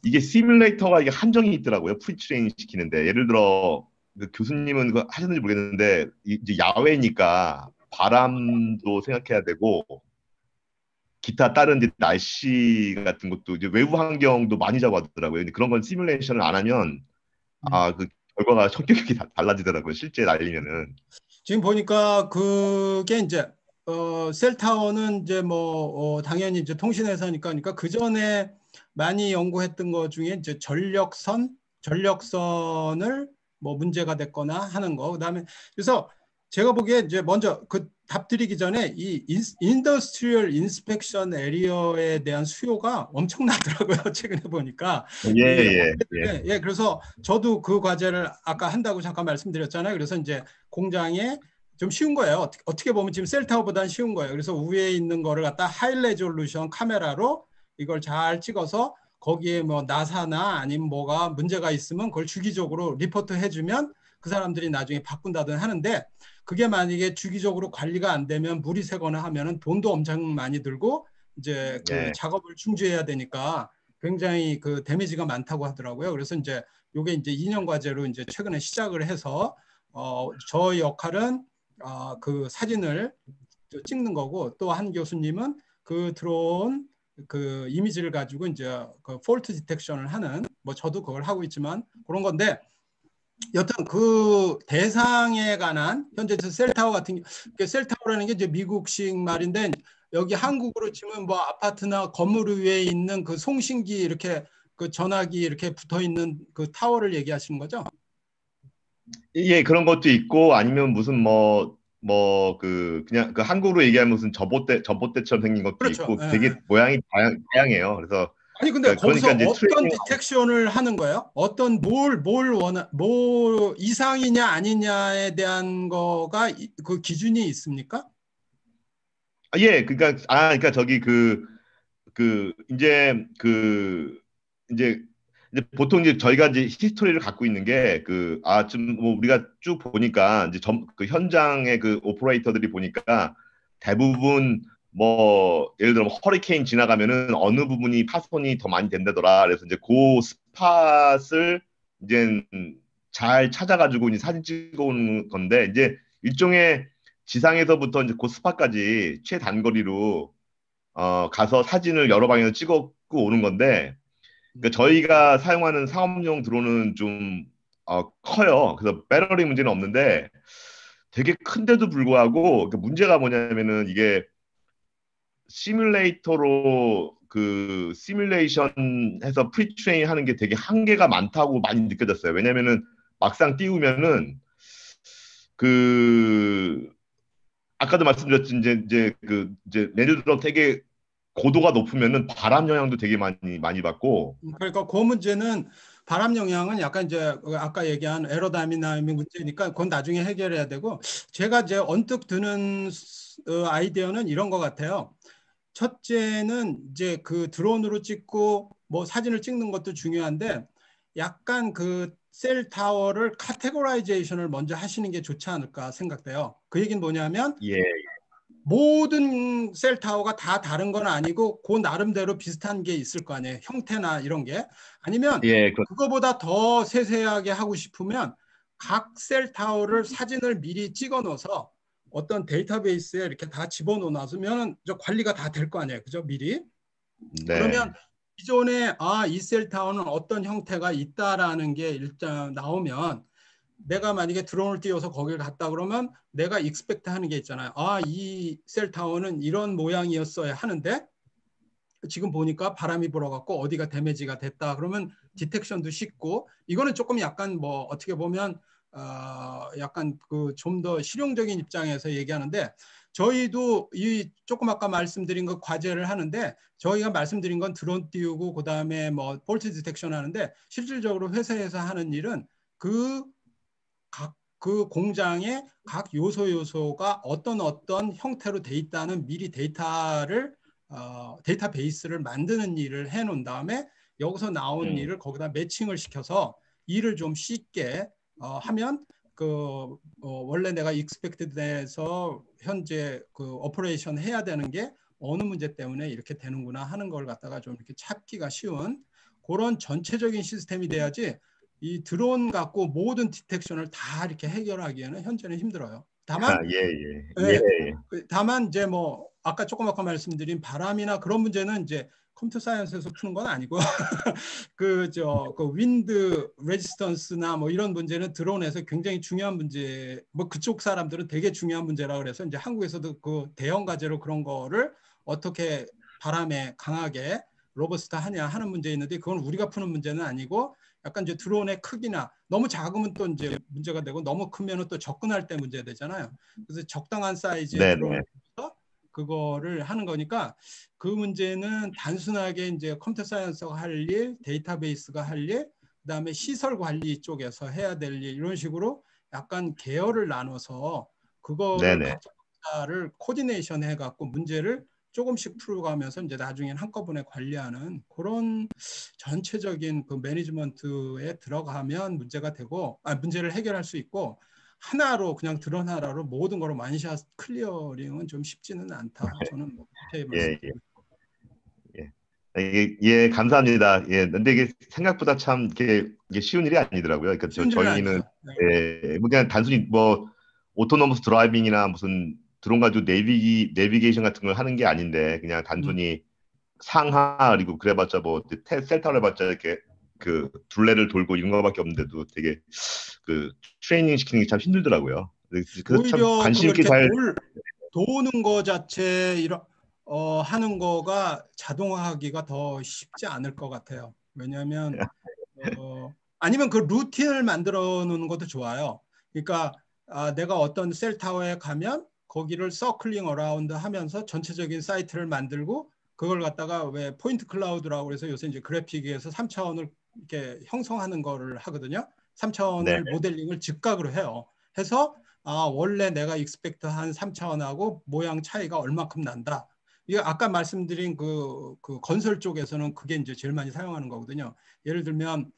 D: 이게 시뮬레이터가 이게 한정이 있더라고요. 프리트레인 시키는데 예를 들어 그 교수님은 그거 하셨는지 모르겠는데 이제 야외니까 바람도 생각해야 되고 기타 다른 이제 날씨 같은 것도 이제 외부 환경도 많이 잡아두더라고요. 근데 그런 건 시뮬레이션을 안 하면 그 결과가 성격이 달라지더라고요. 실제 날리면은.
A: 지금 보니까 그게 이제 셀타워는 이제 뭐 당연히 이제 통신회사니까 그러니까 그 전에 많이 연구했던 것 중에 이제 전력선을 뭐 문제가 됐거나 하는 거. 그다음에 그래서 제가 보기에 이제 먼저 그 답 드리기 전에 이 인더스트리얼 인스펙션 에리어에 대한 수요가 엄청나더라고요. 최근에 보니까. 예. 그래서 저도 그 과제를 아까 한다고 잠깐 말씀드렸잖아요. 그래서 이제 공장에 좀 쉬운 거예요. 어떻게 보면 지금 셀타워보다는 쉬운 거예요. 그래서 위에 있는 거를 갖다 하이 레졸루션 카메라로 이걸 잘 찍어서 거기에 뭐 나사나 아니면 뭐가 문제가 있으면 그걸 주기적으로 리포트 해주면 그 사람들이 나중에 바꾼다든 하는데 그게 만약에 주기적으로 관리가 안 되면 물이 새거나 하면은 돈도 엄청 많이 들고 이제 그 작업을 충주해야 되니까 굉장히 그 데미지가 많다고 하더라고요. 그래서 이제 요게 이제 2년 과제로 이제 최근에 시작을 해서 저 역할은 그 사진을 찍는 거고 또 한 교수님은 그 드론 그 이미지를 가지고 이제 그 폴트 디텍션을 하는 뭐 저도 그걸 하고 있지만 그런 건데 여튼 그 대상에 관한 현재 셀타워 같은 셀타워라는 게 이제 미국식 말인데 여기 한국으로 치면 뭐 아파트나 건물 위에 있는 그 송신기 이렇게 그 전화기 이렇게 붙어 있는 그 타워를 얘기하시는 거죠?
D: 예, 그런 것도 있고 아니면 무슨 그냥 그 한국으로 얘기하면 무슨 전봇대처럼 생긴 것도 있고 되게 모양이 다양해요. 그래서
A: 아니 근데 거기서
D: 그러니까
A: 어떤 디텍션을 하는 거예요? 어떤 뭘 이상이냐 아니냐에 대한 거가 그 기준이 있습니까?
D: 그러니까 저기 이제 보통 이제 저희가 이제 히스토리를 갖고 있는 게 좀 뭐 우리가 쭉 보니까 이제 그 현장의 그 오퍼레이터들이 보니까 대부분 뭐 예를 들어 허리케인 지나가면은 어느 부분이 파손이 더 많이 된다더라. 그래서 이제 그 스팟을 이제 잘 찾아가지고 이제 사진 찍어오는 건데 이제 일종의 지상에서부터 이제 그 스팟까지 최단거리로 가서 사진을 여러 방향에서 찍고 오는 건데 그러니까 저희가 사용하는 상업용 드론은 좀 커요. 그래서 배터리 문제는 없는데 되게 큰데도 불구하고 그 문제가 뭐냐면은 이게 시뮬레이터로 그 시뮬레이션해서 프리트레인 하는 게 되게 한계가 많다고 많이 느껴졌어요. 왜냐면은 막상 띄우면은 그 아까도 말씀드렸지 이제 예를 들어 되게 고도가 높으면은 바람 영향도 되게 많이 받고.
A: 그러니까 그 문제는 바람 영향은 약간 이제 아까 얘기한 에어다이나믹 문제니까 그건 나중에 해결해야 되고, 제가 이제 언뜻 드는 아이디어는 이런 것 같아요. 첫째는 이제 그 드론으로 찍고 뭐 사진을 찍는 것도 중요한데, 약간 그 셀 타워를 카테고라이제이션을 먼저 하시는 게 좋지 않을까 생각돼요. 그 얘기는 뭐냐면
D: 예.
A: 모든 셀 타워가 다 다른 건 아니고 그 나름대로 비슷한 게 있을 거 아니에요. 형태나 이런 게. 아니면
D: 예,
A: 그거보다 더 세세하게 하고 싶으면 각 셀 타워를 사진을 미리 찍어 놓아서 어떤 데이터베이스에 이렇게 다 집어넣어놨으면 관리가 다 될 거 아니에요. 그죠? 미리.
D: 네.
A: 그러면 기존에 이 셀 타워는 어떤 형태가 있다라는 게 일단 나오면, 내가 만약에 드론을 띄워서 거기를 갔다 그러면 내가 익스펙트 하는 게 있잖아요. 이 셀 타워는 이런 모양이었어야 하는데 지금 보니까 바람이 불어갖고 어디가 데미지가 됐다. 그러면 디텍션도 쉽고, 이거는 조금 약간 뭐 어떻게 보면 약간 그 좀 더 실용적인 입장에서 얘기하는데, 저희도 이 조금 아까 말씀드린 그 과제를 하는데, 저희가 말씀드린 건 드론 띄우고 그 다음에 뭐 폴트 디텍션 하는데, 실질적으로 회사에서 하는 일은 그 공장의 각 요소가 어떤 형태로 돼 있다는 미리 데이터베이스를 만드는 일을 해놓은 다음에 여기서 나온 일을 거기다 매칭을 시켜서 일을 좀 쉽게 하면 원래 내가 익스펙트드에서 현재 그 오퍼레이션 해야 되는 게 어느 문제 때문에 이렇게 되는구나 하는 걸 갖다가 좀 이렇게 찾기가 쉬운 그런 전체적인 시스템이 돼야지, 이 드론 갖고 모든 디텍션을 다 이렇게 해결하기에는 현재는 힘들어요. 다만 다만 이제 뭐 아까 조금 아까 말씀드린 바람이나 그런 문제는 이제 컴퓨터 사이언스에서 푸는 건 아니고 그 윈드 레지스턴스나 뭐 이런 문제는 드론에서 굉장히 중요한 문제, 뭐 그쪽 사람들은 되게 중요한 문제라 그래서 이제 한국에서도 그 대형 과제로 그런 거를 어떻게 바람에 강하게 로버스트 하냐 하는 문제 있는데, 그건 우리가 푸는 문제는 아니고 약간 이제 드론의 크기나 너무 작으면 또 이제 문제가 되고 너무 크면은 또 접근할 때 문제 되잖아요. 그래서 적당한 사이즈의 드론을 그거를 하는 거니까, 그 문제는 단순하게 이제 컴퓨터 사이언스가 할 일, 데이터베이스가 할 일, 그다음에 시설 관리 쪽에서 해야 될 일, 이런 식으로 약간 계열을 나눠서 그거를 각자를 코디네이션 해갖고 문제를 조금씩 풀어가면서 이제 나중엔 한꺼번에 관리하는 그런 전체적인 그 매니지먼트에 들어가면 문제가 되고, 문제를 해결할 수 있고, 하나로 그냥 드론 하나로 모든 거로 완샷 클리어링은 좀 쉽지는 않다. 저는 뭐 그렇게 말씀드립니다.
D: 예, 감사합니다. 예, 근데 이게 생각보다 참 이게 쉬운 일이 아니더라고요. 그러니까 저희는 그냥 단순히 뭐 오토노머스 드라이빙이나 무슨 드론 가지고 내비게이션 같은 걸 하는 게 아닌데, 그냥 단순히 상하 그리고 그래봤자 뭐 셀타를 해봤자 이렇게 그 둘레를 돌고 이런 거밖에 없는데도 되게 그 트레이닝 시키는 게 참 힘들더라고요. 그래서 참 관심 있게 잘
A: 도는 거 자체 이런 하는 거가 자동화하기가 더 쉽지 않을 것 같아요. 왜냐하면 아니면 그 루틴을 만들어 놓는 것도 좋아요. 그러니까 내가 어떤 셀 타워에 가면 거기를 서클링 어라운드 하면서 전체적인 사이트를 만들고, 그걸 갖다가 왜 포인트 클라우드라고 그래서 요새 이제 그래픽에서 3차원을 이렇게 형성하는 거를 하거든요. 3차원을 모델링을 즉각으로 해요. 해서 원래 내가 익스펙트한 3차원하고 모양 차이가 얼마큼 난다. 이게 아까 말씀드린 그 건설 쪽에서는 그게 이제 제일 많이 사용하는 거거든요. 예를 들면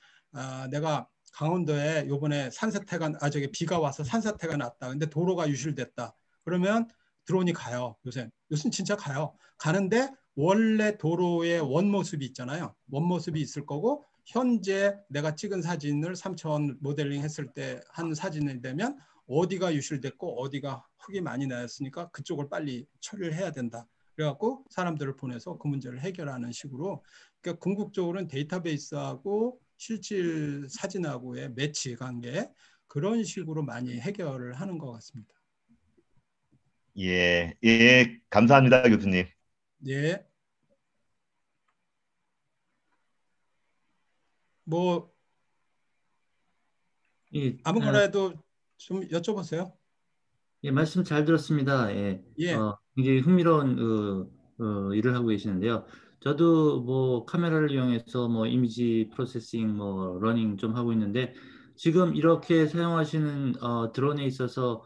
A: 내가 강원도에 요번에 비가 와서 산사태가 났다. 근데 도로가 유실됐다. 그러면 드론이 가요. 요새는 진짜 가요. 가는데 원래 도로의 원모습이 있잖아요. 원모습이 있을 거고, 현재 내가 찍은 사진을 3차원 모델링 했을 때 한 사진이 되면 어디가 유실됐고 어디가 흙이 많이 나였으니까 그쪽을 빨리 처리를 해야 된다. 그래갖고 사람들을 보내서 그 문제를 해결하는 식으로, 그러니까 궁극적으로는 데이터베이스하고 실질 사진하고의 매치 관계, 그런 식으로 많이 해결을 하는 것 같습니다.
D: 예, 예, 감사합니다, 교수님.
A: 예. 뭐
F: 예,
A: 아무거나 해도 좀 여쭤보세요.
F: 예, 말씀 잘 들었습니다. 예,
A: 예.
F: 굉장히 흥미로운 일을 하고 계시는데요. 저도 뭐 카메라를 이용해서 뭐 이미지 프로세싱, 뭐 러닝 좀 하고 있는데, 지금 이렇게 사용하시는 드론에 있어서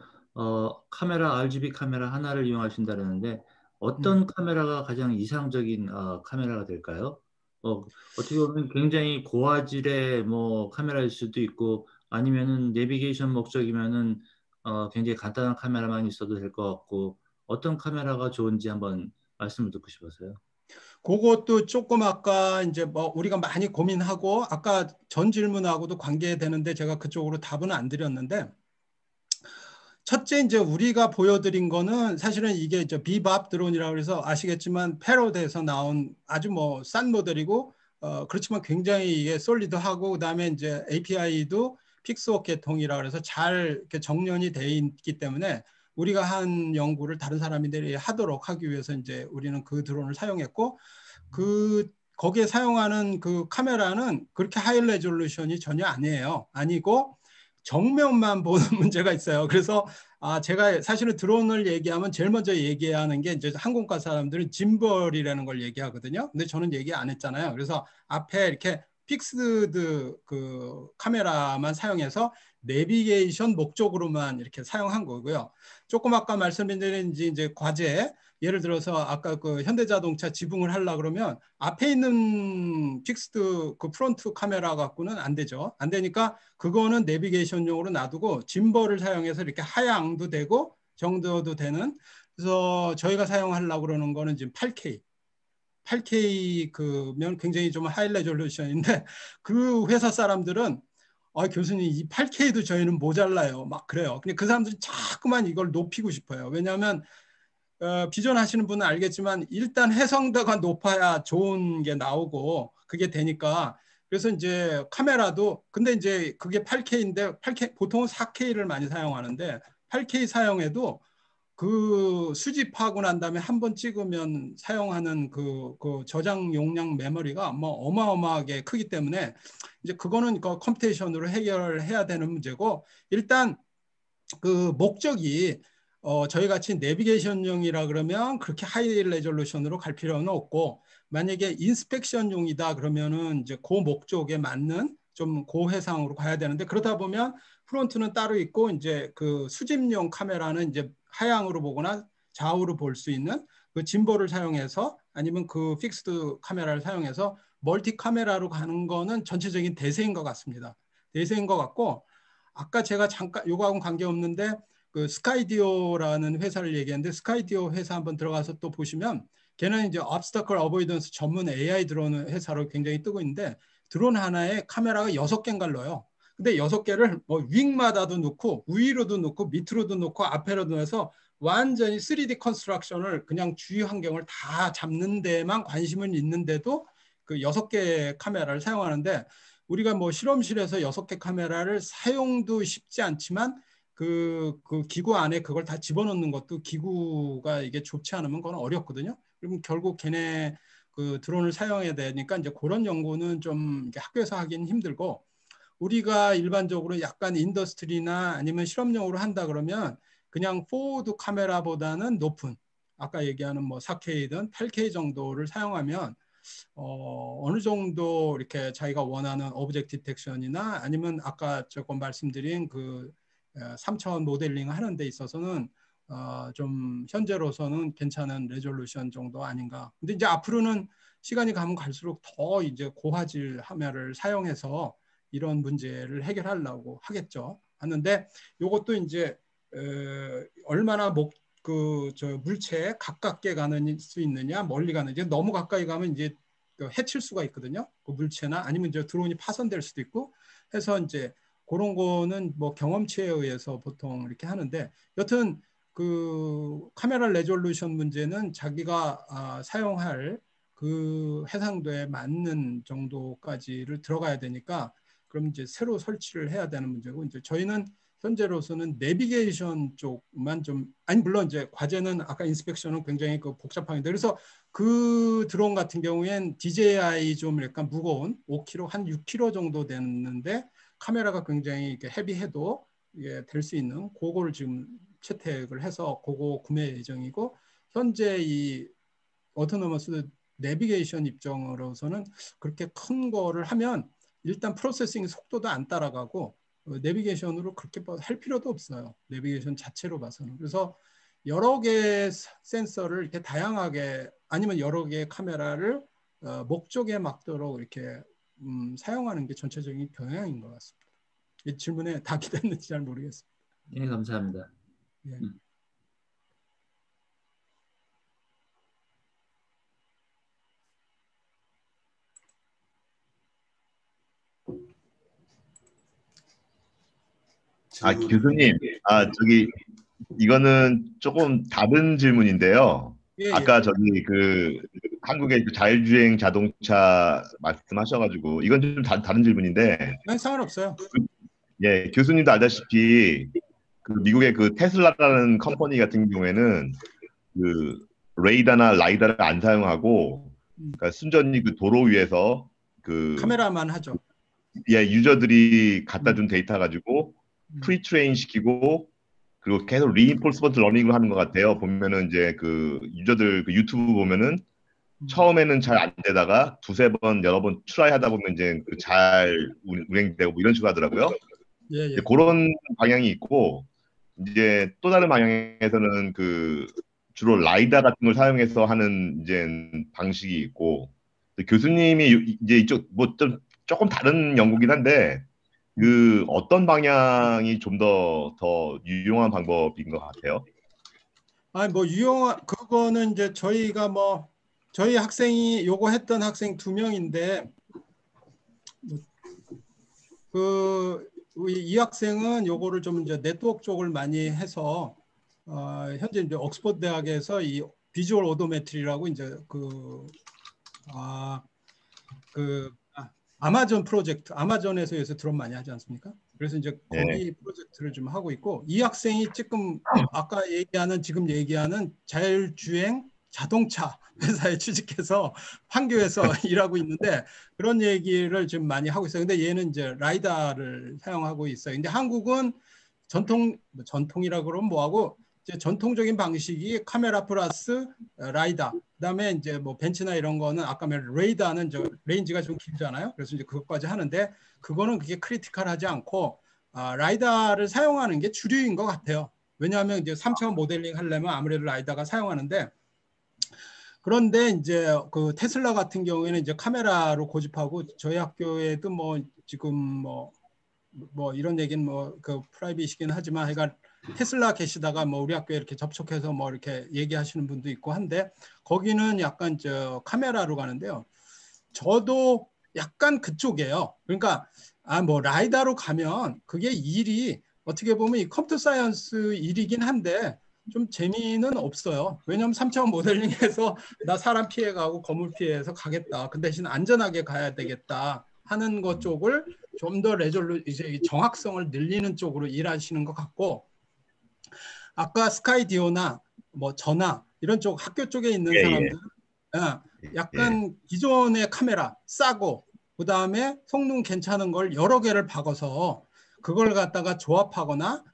F: 카메라 RGB 카메라 하나를 이용하신다는데 어떤 카메라가 가장 이상적인 카메라가 될까요? 어떻게 보면 굉장히 고화질의 뭐 카메라일 수도 있고, 아니면은 내비게이션 목적이면은 굉장히 간단한 카메라만 있어도 될 것 같고, 어떤 카메라가 좋은지 한번 말씀을 듣고 싶어서요.
A: 그것도 조금 아까 이제 뭐 우리가 많이 고민하고 아까 전 질문하고도 관계되는데 제가 그쪽으로 답은 안 드렸는데, 첫째 이제 우리가 보여드린 거는 사실은 이게 이제 비밥 드론이라고 해서 아시겠지만 패러드에서 나온 아주 뭐 싼 모델이고, 그렇지만 굉장히 이게 솔리드하고, 그다음에 이제 API도 픽스웍 계통이라 그래서 잘 이렇게 정렬이 돼 있기 때문에 우리가 한 연구를 다른 사람들이 하도록 하기 위해서 이제 우리는 그 드론을 사용했고, 거기에 사용하는 그 카메라는 그렇게 하이 레졸루션이 전혀 아니고 정면만 보는 문제가 있어요. 그래서 제가 사실은 드론을 얘기하면 제일 먼저 얘기하는 게 이제 항공과 사람들은 짐벌이라는 걸 얘기하거든요. 근데 저는 얘기 안 했잖아요. 그래서 앞에 이렇게 픽스드 그 카메라만 사용해서 내비게이션 목적으로만 이렇게 사용한 거고요. 조금 아까 말씀드린 이제 과제, 예를 들어서 아까 그 현대자동차 지붕을 하려고 그러면 앞에 있는 픽스드 그 프론트 카메라 갖고는 안 되죠. 안 되니까 그거는 내비게이션용으로 놔두고 짐벌을 사용해서 이렇게 하향도 되고 정도도 되는, 그래서 저희가 사용하려고 그러는 거는 지금 8K 그면 굉장히 좀 하이 레졸루션인데, 그 회사 사람들은 교수님 이 8K도 저희는 모자라요 막 그래요. 근데 그 사람들이 자꾸만 이걸 높이고 싶어요. 왜냐하면 비전 하시는 분은 알겠지만 일단 해상도가 높아야 좋은 게 나오고 그게 되니까, 그래서 이제 카메라도, 근데 이제 그게 8K인데 8K 보통은 4K를 많이 사용하는데 8K 사용해도 그 수집하고 난 다음에 한 번 찍으면 사용하는 그 저장 용량 메모리가 뭐 어마어마하게 크기 때문에 이제 그거는 그 컴퓨테이션으로 해결해야 되는 문제고, 일단 그 목적이 저희 같이 내비게이션용이라 그러면 그렇게 하이 레졸루션으로 갈 필요는 없고, 만약에 인스펙션용이다 그러면은 이제 그 목적에 맞는 좀 고해상으로 가야 되는데, 그러다 보면 프론트는 따로 있고 이제 그 수집용 카메라는 이제 하향으로 보거나 좌우로 볼 수 있는 그 짐볼을 사용해서, 아니면 그 픽스드 카메라를 사용해서 멀티 카메라로 가는 거는 전체적인 대세인 것 같습니다. 대세인 것 같고, 아까 제가 잠깐 요거하고는 관계없는데 그 스카이디오라는 회사를 얘기했는데, 스카이디오 회사 한번 들어가서 또 보시면 걔는 이제 obstacle avoidance 전문 AI 드론 회사로 굉장히 뜨고 있는데, 드론 하나에 카메라가 6개인가 넣어요. 근데 6개를 뭐 윙마다도 넣고 위로도 넣고 밑으로도 넣고 앞에로도 넣어서 완전히 3D 컨스트럭션을 그냥 주위 환경을 다 잡는 데만 관심은 있는데도 그 6개의 카메라를 사용하는데, 우리가 뭐 실험실에서 6개 카메라를 사용도 쉽지 않지만 그 기구 안에 그걸 다 집어넣는 것도 기구가 이게 좋지 않으면 그건 어렵거든요. 그럼 결국 걔네 그 드론을 사용해야 되니까 이제 그런 연구는 좀 학교에서 하기는 힘들고, 우리가 일반적으로 약간 인더스트리나 아니면 실험용으로 한다 그러면 그냥 포워드 카메라보다는 높은 아까 얘기하는 뭐 4K든 8K 정도를 사용하면 어느 정도 이렇게 자기가 원하는 오브젝트 디텍션이나 아니면 아까 조금 말씀드린 그 3차원 모델링 하는 데 있어서는 좀 현재로서는 괜찮은 레졸루션 정도 아닌가. 근데 이제 앞으로는 시간이 가면 갈수록 더 이제 고화질 카메라를 사용해서 이런 문제를 해결하려고 하겠죠. 하는데 이것도 이제 얼마나 물체에 가깝게 가는 수 있느냐, 멀리 가느냐. 너무 가까이 가면 이제 해칠 수가 있거든요. 그 물체나 아니면 이제 드론이 파손될 수도 있고 해서 이제 그런 거는 뭐 경험치에 의해서 보통 이렇게 하는데, 여튼 그 카메라 레졸루션 문제는 자기가 사용할 그 해상도에 맞는 정도까지를 들어가야 되니까 그럼 이제 새로 설치를 해야 되는 문제고 이제 저희는 현재로서는 내비게이션 쪽만 좀 아니 물론 이제 과제는 아까 인스펙션은 굉장히 그 복잡합니다. 그래서 그 드론 같은 경우엔 DJI 좀 약간 무거운 5kg 한 6kg 정도 됐는데 카메라가 굉장히 이렇게 헤비해도 이게 될 수 있는 그거를 지금 채택을 해서 그거 구매 예정이고 현재 이 오토노머스 내비게이션 입장으로서는 그렇게 큰 거를 하면 일단 프로세싱 속도도 안 따라가고 내비게이션으로 그렇게 할 필요도 없어요. 내비게이션 자체로 봐서는. 그래서 여러 개의 센서를 이렇게 다양하게 아니면 여러 개의 카메라를 목적에 맞도록 이렇게 사용하는 게 전체적인 경향인 것 같습니다. 이 질문에 답이 됐는지 잘 모르겠습니다.
F: 네, 감사합니다.
A: 예.
D: 교수님, 저기 이거는 조금 다른 질문인데요.
A: 예,
D: 아까 저기 그 한국의 그 자율주행 자동차 말씀하셔가지고 이건 좀 다른 질문인데.
A: 아니, 상관없어요.
D: 예, 교수님도 알다시피 그 미국의 그 테슬라라는 컴퍼니 같은 경우에는 그 레이더나 라이다를 안 사용하고 그러니까 순전히 그 도로 위에서 그
A: 카메라만 하죠.
D: 예, 유저들이 갖다 준 데이터 가지고 프리트레인 시키고 그리고 계속 리인포스먼트 러닝을 하는 것 같아요. 보면은 이제 그 유저들 그 유튜브 보면은 처음에는 잘 안 되다가 두세 번 여러 번 트라이 하다 보면 이제 그 잘 운행되고 뭐 이런 식으로 하더라고요.
A: 예, 예.
D: 그런 방향이 있고 이제 또 다른 방향에서는 그 주로 라이다 같은 걸 사용해서 하는 이제 방식이 있고 교수님이 이제 이쪽 뭐 좀 조금 다른 연구긴 한데 그 어떤 방향이 좀 더 유용한 방법인 것 같아요?
A: 아니 뭐 유용한 그거는 이제 저희가 뭐 저희 학생이 요거 했던 학생 2명인데 그 이 학생은 요거를 좀 이제 네트워크 쪽을 많이 해서 현재 이제 옥스퍼드 대학에서 이 비주얼 오도메트리라고 이제 아마존 프로젝트, 아마존에서 요새 드론 많이 하지 않습니까? 그래서 이제 거기 프로젝트를 좀 하고 있고 이 학생이 지금 아까 지금 얘기하는 자율주행 자동차 회사에 취직해서 판교에서 일하고 있는데 그런 얘기를 지금 많이 하고 있어요. 근데 얘는 이제 라이다를 사용하고 있어요. 근데 한국은 전통이라 그러면 뭐하고 이제 전통적인 방식이 카메라 플러스 라이다. 그다음에 이제 뭐 벤츠나 이런 거는 아까 말한 레이더는 저 레인지가 좀 길잖아요. 그래서 이제 그것까지 하는데 그거는 그게 크리티컬하지 않고 라이다를 사용하는 게 주류인 것 같아요. 왜냐하면 이제 3차원 모델링 하려면 아무래도 라이다가 사용하는데 그런데 이제 그 테슬라 같은 경우에는 이제 카메라로 고집하고 저희 학교에도 뭐 지금 뭐 이런 얘기는 뭐 그 프라이빗이긴 하지만 하여간 테슬라 계시다가 뭐 우리 학교에 이렇게 접촉해서 뭐 이렇게 얘기하시는 분도 있고 한데 거기는 약간 저 카메라로 가는데요. 저도 약간 그쪽이에요. 그러니까 뭐 라이다로 가면 그게 일이 어떻게 보면 이 컴퓨터 사이언스 일이긴 한데 좀 재미는 없어요. 왜냐하면 3차원 모델링해서 나 사람 피해가고 건물 피해서 가겠다. 그 대신 안전하게 가야 되겠다 하는 것 쪽을 좀 더 이제 정확성을 늘리는 쪽으로 일하시는 것 같고 아까 스카이디오나 뭐 전화 이런 쪽 학교 쪽에 있는 사람들 약간 기존의 카메라 싸고 그 다음에 성능 괜찮은 걸 여러 개를 박아서 그걸 갖다가 조합하거나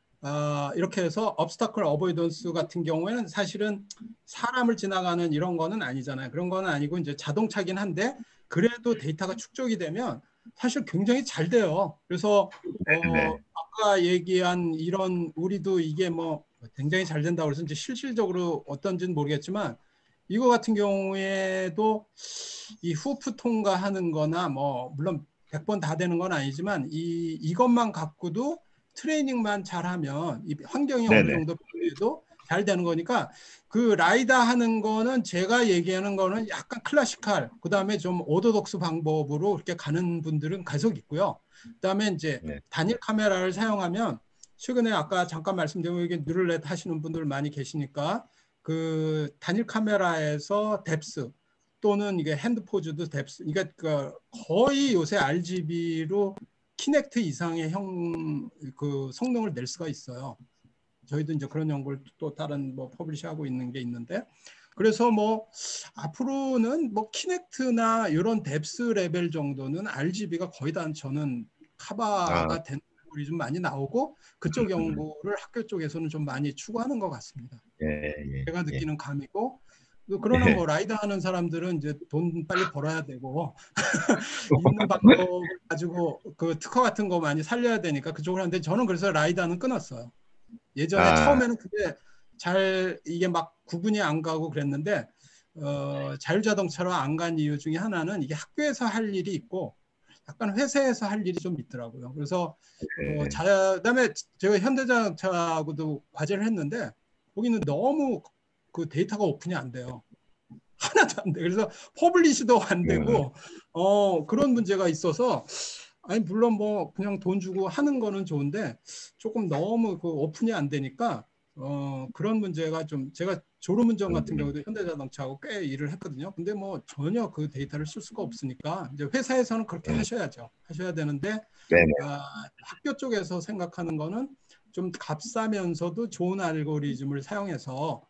A: 이렇게 해서 obstacle avoidance 같은 경우에는 사실은 사람을 지나가는 이런 거는 아니잖아요. 그런 거는 아니고 이제 자동차긴 한데 그래도 데이터가 축적이 되면 사실 굉장히 잘 돼요. 그래서 아까 얘기한 이런 우리도 이게 뭐 굉장히 잘 된다고 해서 이제 실질적으로 어떤지는 모르겠지만 이거 같은 경우에도 이 후프 통과하는 거나 뭐 물론 100번 다 되는 건 아니지만 이것만 갖고도 트레이닝만 잘하면 이 환경이 어느 정도 필요해도 잘 되는 거니까 그 라이다 하는 거는 제가 얘기하는 거는 약간 클래시컬 그다음에 좀 오도독스 방법으로 이렇게 가는 분들은 계속 있고요. 그다음에 이제 단일 카메라를 사용하면 최근에 아까 잠깐 말씀드린 이게 뉴럴넷 하시는 분들 많이 계시니까 그 단일 카메라에서 뎁스 또는 이게 핸드포즈도 뎁스, 그러니까 거의 요새 RGB로 키넥트 이상의 그 성능을 낼 수가 있어요. 저희도 이제 그런 연구를 또 다른 뭐 퍼블리시하고 있는 게 있는데, 그래서 뭐 앞으로는 뭐 키넥트나 이런 뎁스 레벨 정도는 RGB가 거의 다 저는 커버가 되는 좀 많이 나오고 그쪽 연구를 학교 쪽에서는 좀 많이 추구하는 것 같습니다. 제가 느끼는 감이고, 그러나 뭐 라이더 하는 사람들은 이제 돈 빨리 벌어야 되고 있는 방법을 가지고 그 특허 같은 거 많이 살려야 되니까 그쪽을 하는데, 저는 그래서 라이더는 끊었어요. 예전에 처음에는 그게 잘 이게 막 구분이 안 가고 그랬는데 자율자동차로 안 간 이유 중에 하나는 이게 학교에서 할 일이 있고 약간 회사에서 할 일이 좀 있더라고요. 그래서 그다음에 제가 현대자동차하고도 과제를 했는데 거기는 너무 그 데이터가 오픈이 안 돼요. 하나도 안 돼. 그래서 퍼블리시도 안 되고 그런 문제가 있어서, 아니 물론 뭐 그냥 돈 주고 하는 거는 좋은데 조금 너무 그 오픈이 안 되니까 그런 문제가 좀, 제가 졸음운전 같은 경우도 현대자동차하고 꽤 일을 했거든요. 근데 뭐 전혀 그 데이터를 쓸 수가 없으니까 이제 회사에서는 그렇게 하셔야죠. 하셔야 되는데 학교 쪽에서 생각하는 거는 좀 값싸면서도 좋은 알고리즘을 사용해서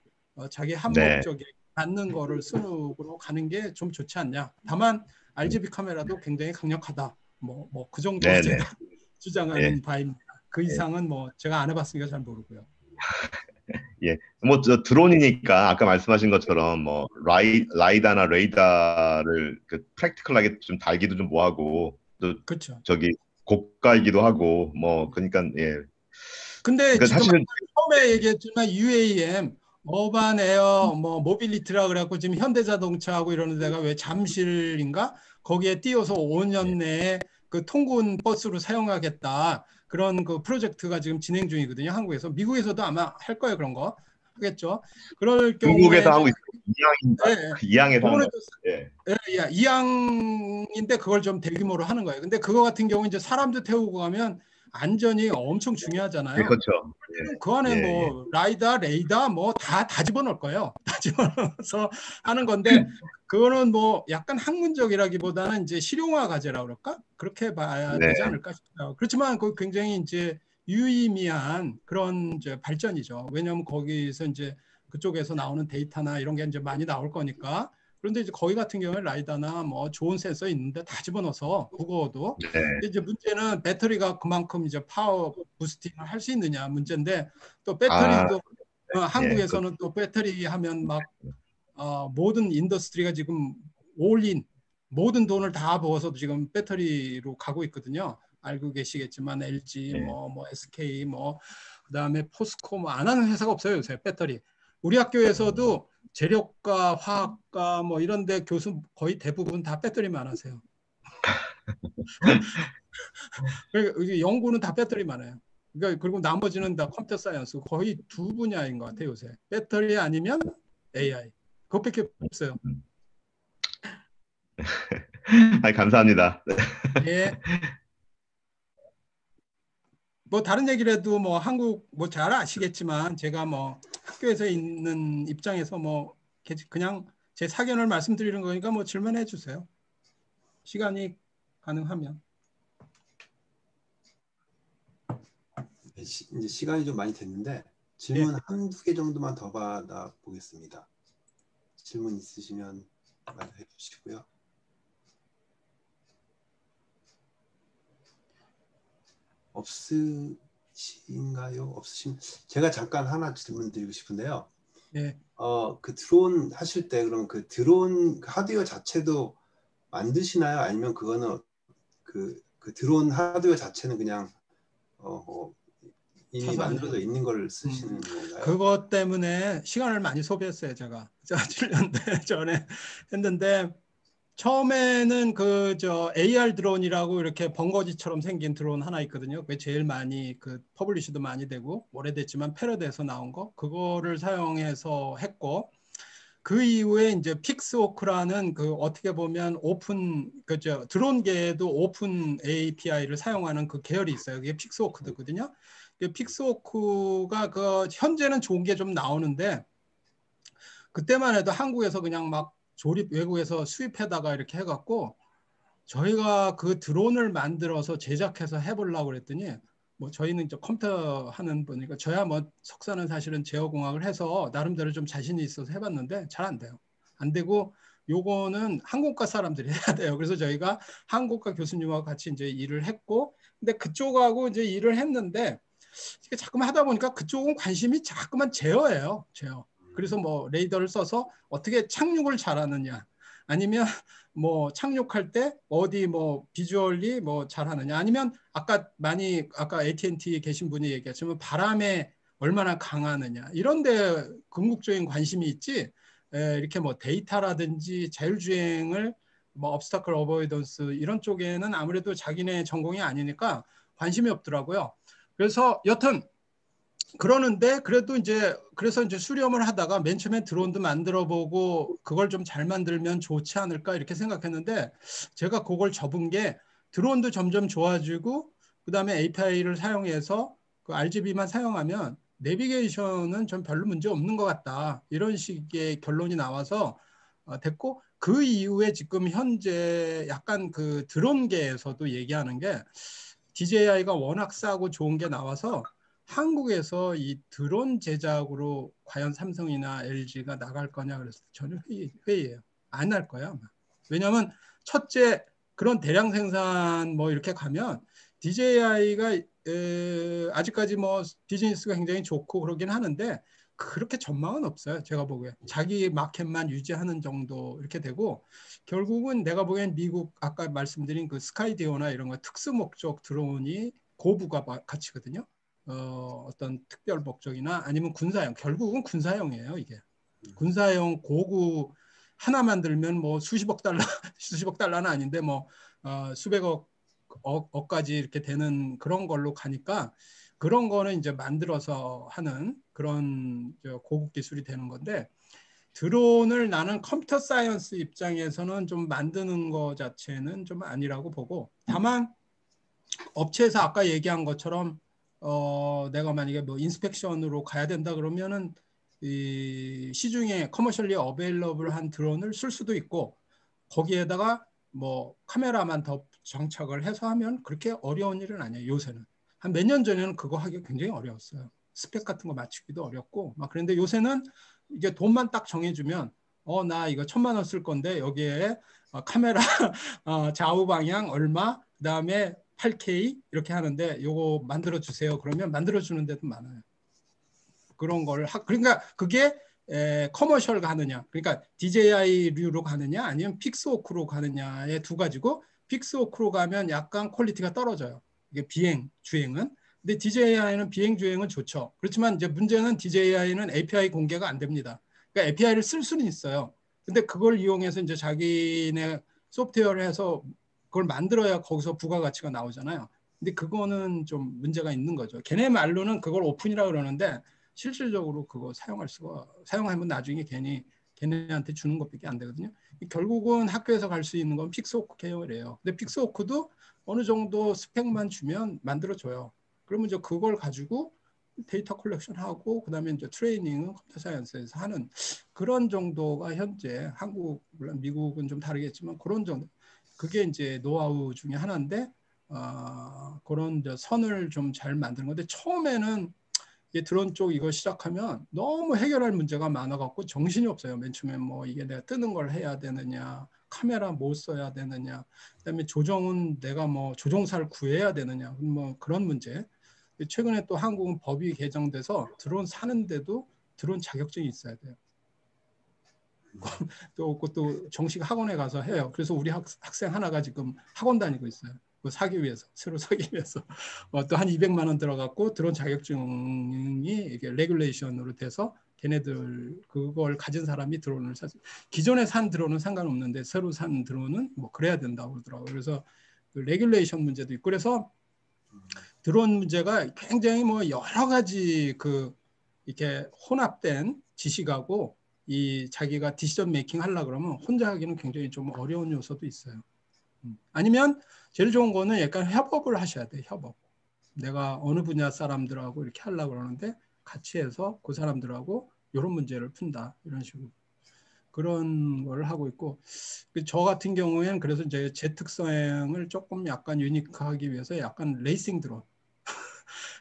A: 자기 한 목적에 맞는 거를 쓰는 가는 게 좀 좋지 않냐. 다만 RGB 카메라도 굉장히 강력하다. 뭐 그 정도 제가 주장하는 바입니다. 그 이상은 뭐 제가 안 해봤으니까 잘 모르고요.
D: 예, 뭐 저 드론이니까 아까 말씀하신 것처럼 뭐 라이다나 레이더를 그 프랙티컬하게 좀 달기도 좀 뭐하고 또
A: 그렇죠.
D: 저기 고가이기도 하고 뭐 그러니까
A: 근데
D: 그러니까
A: 지금
D: 사실은
A: 처음에 얘기했지만 UAM, 어반 에어, 뭐 모빌리티라 그래갖고 지금 현대자동차하고 이러는 데가 왜 잠실인가 거기에 띄워서 5년 내에 그 통근 버스로 사용하겠다, 그런 그 프로젝트가 지금 진행 중이거든요. 한국에서. 미국에서도 아마 할 거예요. 그런 거 하겠죠. 그럴 경우에
D: 중국에서 하고 있어요. 이항에서 하는
A: 거예요. 이항인데 그걸 좀 대규모로 하는 거예요. 근데 그거 같은 경우 이제 사람도 태우고 가면 안전이 엄청 중요하잖아요.
D: 그렇죠.
A: 그 안에 뭐 라이다, 레이다 뭐 다 집어넣을 거예요. 다 집어넣어서 하는 건데, 그거는 뭐 약간 학문적이라기보다는 이제 실용화 과제라고 그럴까? 그렇게 봐야 되지 않을까 싶어요. 그렇지만 그 굉장히 이제 유의미한 그런 이제 발전이죠. 왜냐하면 거기서 이제 그쪽에서 나오는 데이터나 이런 게 이제 많이 나올 거니까. 그런데 이제 거기 같은 경우에 라이다나 뭐 좋은 센서 있는데 다 집어넣어서 무거워도 이제 문제는 배터리가 그만큼 이제 파워 부스팅을 할 수 있느냐 문제인데, 또 배터리도 한국에서는 또 배터리 하면 막 모든 인더스트리가 지금 올인 모든 돈을 다 부어서 지금 배터리로 가고 있거든요. 알고 계시겠지만 LG 뭐 SK 뭐 그다음에 포스코 뭐 안 하는 회사가 없어요 요새 배터리. 우리 학교에서도 재력과 화학과 뭐 이런 데 교수 거의 대부분 다 배터리만 하세요. 그러니까 연구는 다 배터리만 해요. 그러니까 그리고 나머지는 다 컴퓨터 사이언스, 거의 두 분야인 것 같아요 요새. 배터리 아니면 AI. 그것밖에 없어요.
D: 감사합니다.
A: 예. 뭐 다른 얘기를 해도 뭐 한국 뭐 잘 아시겠지만 제가 뭐 학교에서 있는 입장에서 뭐 그냥 제 사견을 말씀드리는 거니까 뭐 질문해 주세요. 시간이 가능하면.
E: 이제 시간이 좀 많이 됐는데 질문 한두 개 정도만 더 받아 보겠습니다. 질문 있으시면 말해 주시고요. 없으신가요? 없으신? 제가 잠깐 하나 질문 드리고 싶은데요.
A: 네.
E: 그 드론 하실 때 그럼 그 드론 하드웨어 자체도 만드시나요? 아니면 그거는 그 드론 하드웨어 자체는 그냥 이미 만들어져 있는 걸 쓰시는 건가요?
A: 그것 때문에 시간을 많이 소비했어요. 제가 7년 전에 했는데, 처음에는 그 AR 드론이라고 이렇게 번거지처럼 생긴 드론 하나 있거든요. 그게 제일 많이 그 퍼블리시도 많이 되고 오래됐지만 패러디에서 나온 거, 그거를 사용해서 했고, 그 이후에 이제 픽스워크라는 그 어떻게 보면 오픈 그죠 드론계에도 오픈 API를 사용하는 그 계열이 있어요. 그게 픽스워크거든요. 픽스워크가 그 현재는 좋은 게 좀 나오는데 그때만 해도 한국에서 그냥 막 조립 외국에서 수입해다가 이렇게 해갖고 저희가 그 드론을 만들어서 제작해서 해보려고 그랬더니 뭐 저희는 이제 컴퓨터 하는 분이니까 저야 뭐 석사는 사실은 제어공학을 해서 나름대로 좀 자신이 있어서 해봤는데 잘 안 돼요. 안 되고 요거는 항공과 사람들이 해야 돼요. 그래서 저희가 항공과 교수님하고 같이 이제 일을 했고 근데 그쪽하고 이제 일을 했는데 이게 자꾸만 하다 보니까 그쪽은 관심이 자꾸만 제어예요. 제어. 그래서 뭐 레이더를 써서 어떻게 착륙을 잘하느냐 아니면 뭐 착륙할 때 어디 뭐 비주얼리 뭐 잘하느냐 아니면 아까 AT&T 계신 분이 얘기했지만 바람에 얼마나 강하느냐 이런데 궁극적인 관심이 있지 이렇게 뭐 데이터라든지 자율주행을 뭐 obstacle avoidance 이런 쪽에는 아무래도 자기네 전공이 아니니까 관심이 없더라고요. 그래서 여튼 그러는데 그래도 이제 그래서 이제 수렴을 하다가 맨 처음에 드론도 만들어 보고 그걸 좀 잘 만들면 좋지 않을까 이렇게 생각했는데 제가 그걸 접은 게 드론도 점점 좋아지고 그다음에 API를 사용해서 그 RGB만 사용하면 내비게이션은 좀 별로 문제 없는 것 같다 이런 식의 결론이 나와서 됐고 그 이후에 지금 현재 약간 그 드론계에서도 얘기하는 게 DJI가 워낙 싸고 좋은 게 나와서 한국에서 이 드론 제작으로 과연 삼성이나 LG가 나갈 거냐 그래서 저는 회의예요. 안 할 거야 아마. 왜냐하면 첫째 그런 대량 생산 뭐 이렇게 가면 DJI가 아직까지 뭐 비즈니스가 굉장히 좋고 그러긴 하는데 그렇게 전망은 없어요. 제가 보기에 자기 마켓만 유지하는 정도 이렇게 되고 결국은 내가 보기엔 미국 아까 말씀드린 그 스카이디오나 이런 거 특수 목적 드론이 고부가 가치거든요. 어떤 특별 목적이나 아니면 군사용 결국은 군사용이에요. 이게 군사용 고구 하나 만들면 뭐 수십억 달러는 아닌데 뭐 수백억까지 이렇게 되는 그런 걸로 가니까 그런 거는 이제 만들어서 하는 그런 고급 기술이 되는 건데 드론을 나는 컴퓨터 사이언스 입장에서는 좀 만드는 거 자체는 좀 아니라고 보고 다만 업체에서 아까 얘기한 것처럼 내가 만약에 뭐 인스펙션으로 가야 된다 그러면은 이 시중에 커머셜리 어베일러블한 드론을 쓸 수도 있고 거기에다가 뭐 카메라만 더 장착을 해서 하면 그렇게 어려운 일은 아니에요. 요새는 한 몇 년 전에는 그거 하기 굉장히 어려웠어요. 스펙 같은 거 맞추기도 어렵고 막 그런데 요새는 이게 돈만 딱 정해주면 나 이거 1,000만 원 쓸 건데 여기에 카메라 좌우 방향 얼마 그다음에 8K 이렇게 하는데 요거 만들어 주세요. 그러면 만들어 주는 데도 많아요. 그런 걸 그러니까 그게 커머셜 가느냐 그러니까 DJI류로 가느냐 아니면 픽스워크로 가느냐의 두 가지고 픽스워크로 가면 약간 퀄리티가 떨어져요. 이게 주행은 근데 DJI는 비행 주행은 좋죠. 그렇지만 이제 문제는 DJI는 API 공개가 안 됩니다. 그러니까 API를 쓸 수는 있어요. 근데 그걸 이용해서 이제 자기네 소프트웨어를 해서 그걸 만들어야 거기서 부가가치가 나오잖아요. 근데 그거는 좀 문제가 있는 거죠. 걔네 말로는 그걸 오픈이라고 그러는데 실질적으로 그거 사용하면 나중에 괜히 걔네한테 주는 것밖에 안 되거든요. 결국은 학교에서 갈 수 있는 건 픽스워크 계열이에요. 근데 픽스워크도 어느 정도 스펙만 주면 만들어줘요. 그러면 이제 그걸 가지고 데이터 컬렉션하고 그다음에 이제 트레이닝은 컴퓨터 사이언스에서 하는 그런 정도가 현재 한국 물론 미국은 좀 다르겠지만 그런 정도. 그게 이제 노하우 중에 하나인데 그런 이제 선을 좀 잘 만드는 건데 처음에는 드론 쪽 이거 시작하면 너무 해결할 문제가 많아갖고 정신이 없어요. 맨 처음에 뭐 이게 내가 뜨는 걸 해야 되느냐, 카메라 뭐 써야 되느냐, 그다음에 조정은 내가 뭐 조종사를 구해야 되느냐, 뭐 그런 문제. 최근에 또 한국은 법이 개정돼서 드론 사는데도 드론 자격증이 있어야 돼요. 또 그것도 정식 학원에 가서 해요. 그래서 우리 학생 하나가 지금 학원 다니고 있어요. 사기 위해서 새로 사기 위해서 또 한 200만 원 들어갔고 드론 자격증이 이게 레귤레이션으로 돼서 걔네들 그걸 가진 사람이 드론을 사. 기존에 산 드론은 상관없는데 새로 산 드론은 뭐 그래야 된다고 그러더라고요. 그래서 그 레귤레이션 문제도 있고 그래서 드론 문제가 굉장히 뭐 여러 가지 그 이렇게 혼합된 지식하고 이 자기가 디시전 메이킹 하려고 그러면 혼자 하기는 굉장히 좀 어려운 요소도 있어요. 아니면 제일 좋은 거는 약간 협업을 하셔야 돼요. 협업. 내가 어느 분야 사람들하고 이렇게 하려고 그러는데 같이 해서 그 사람들하고 이런 문제를 푼다. 이런 식으로. 그런 걸 하고 있고, 저 같은 경우에는 그래서 이제 제 특성을 조금 약간 유니크하기 위해서 약간 레이싱 드론.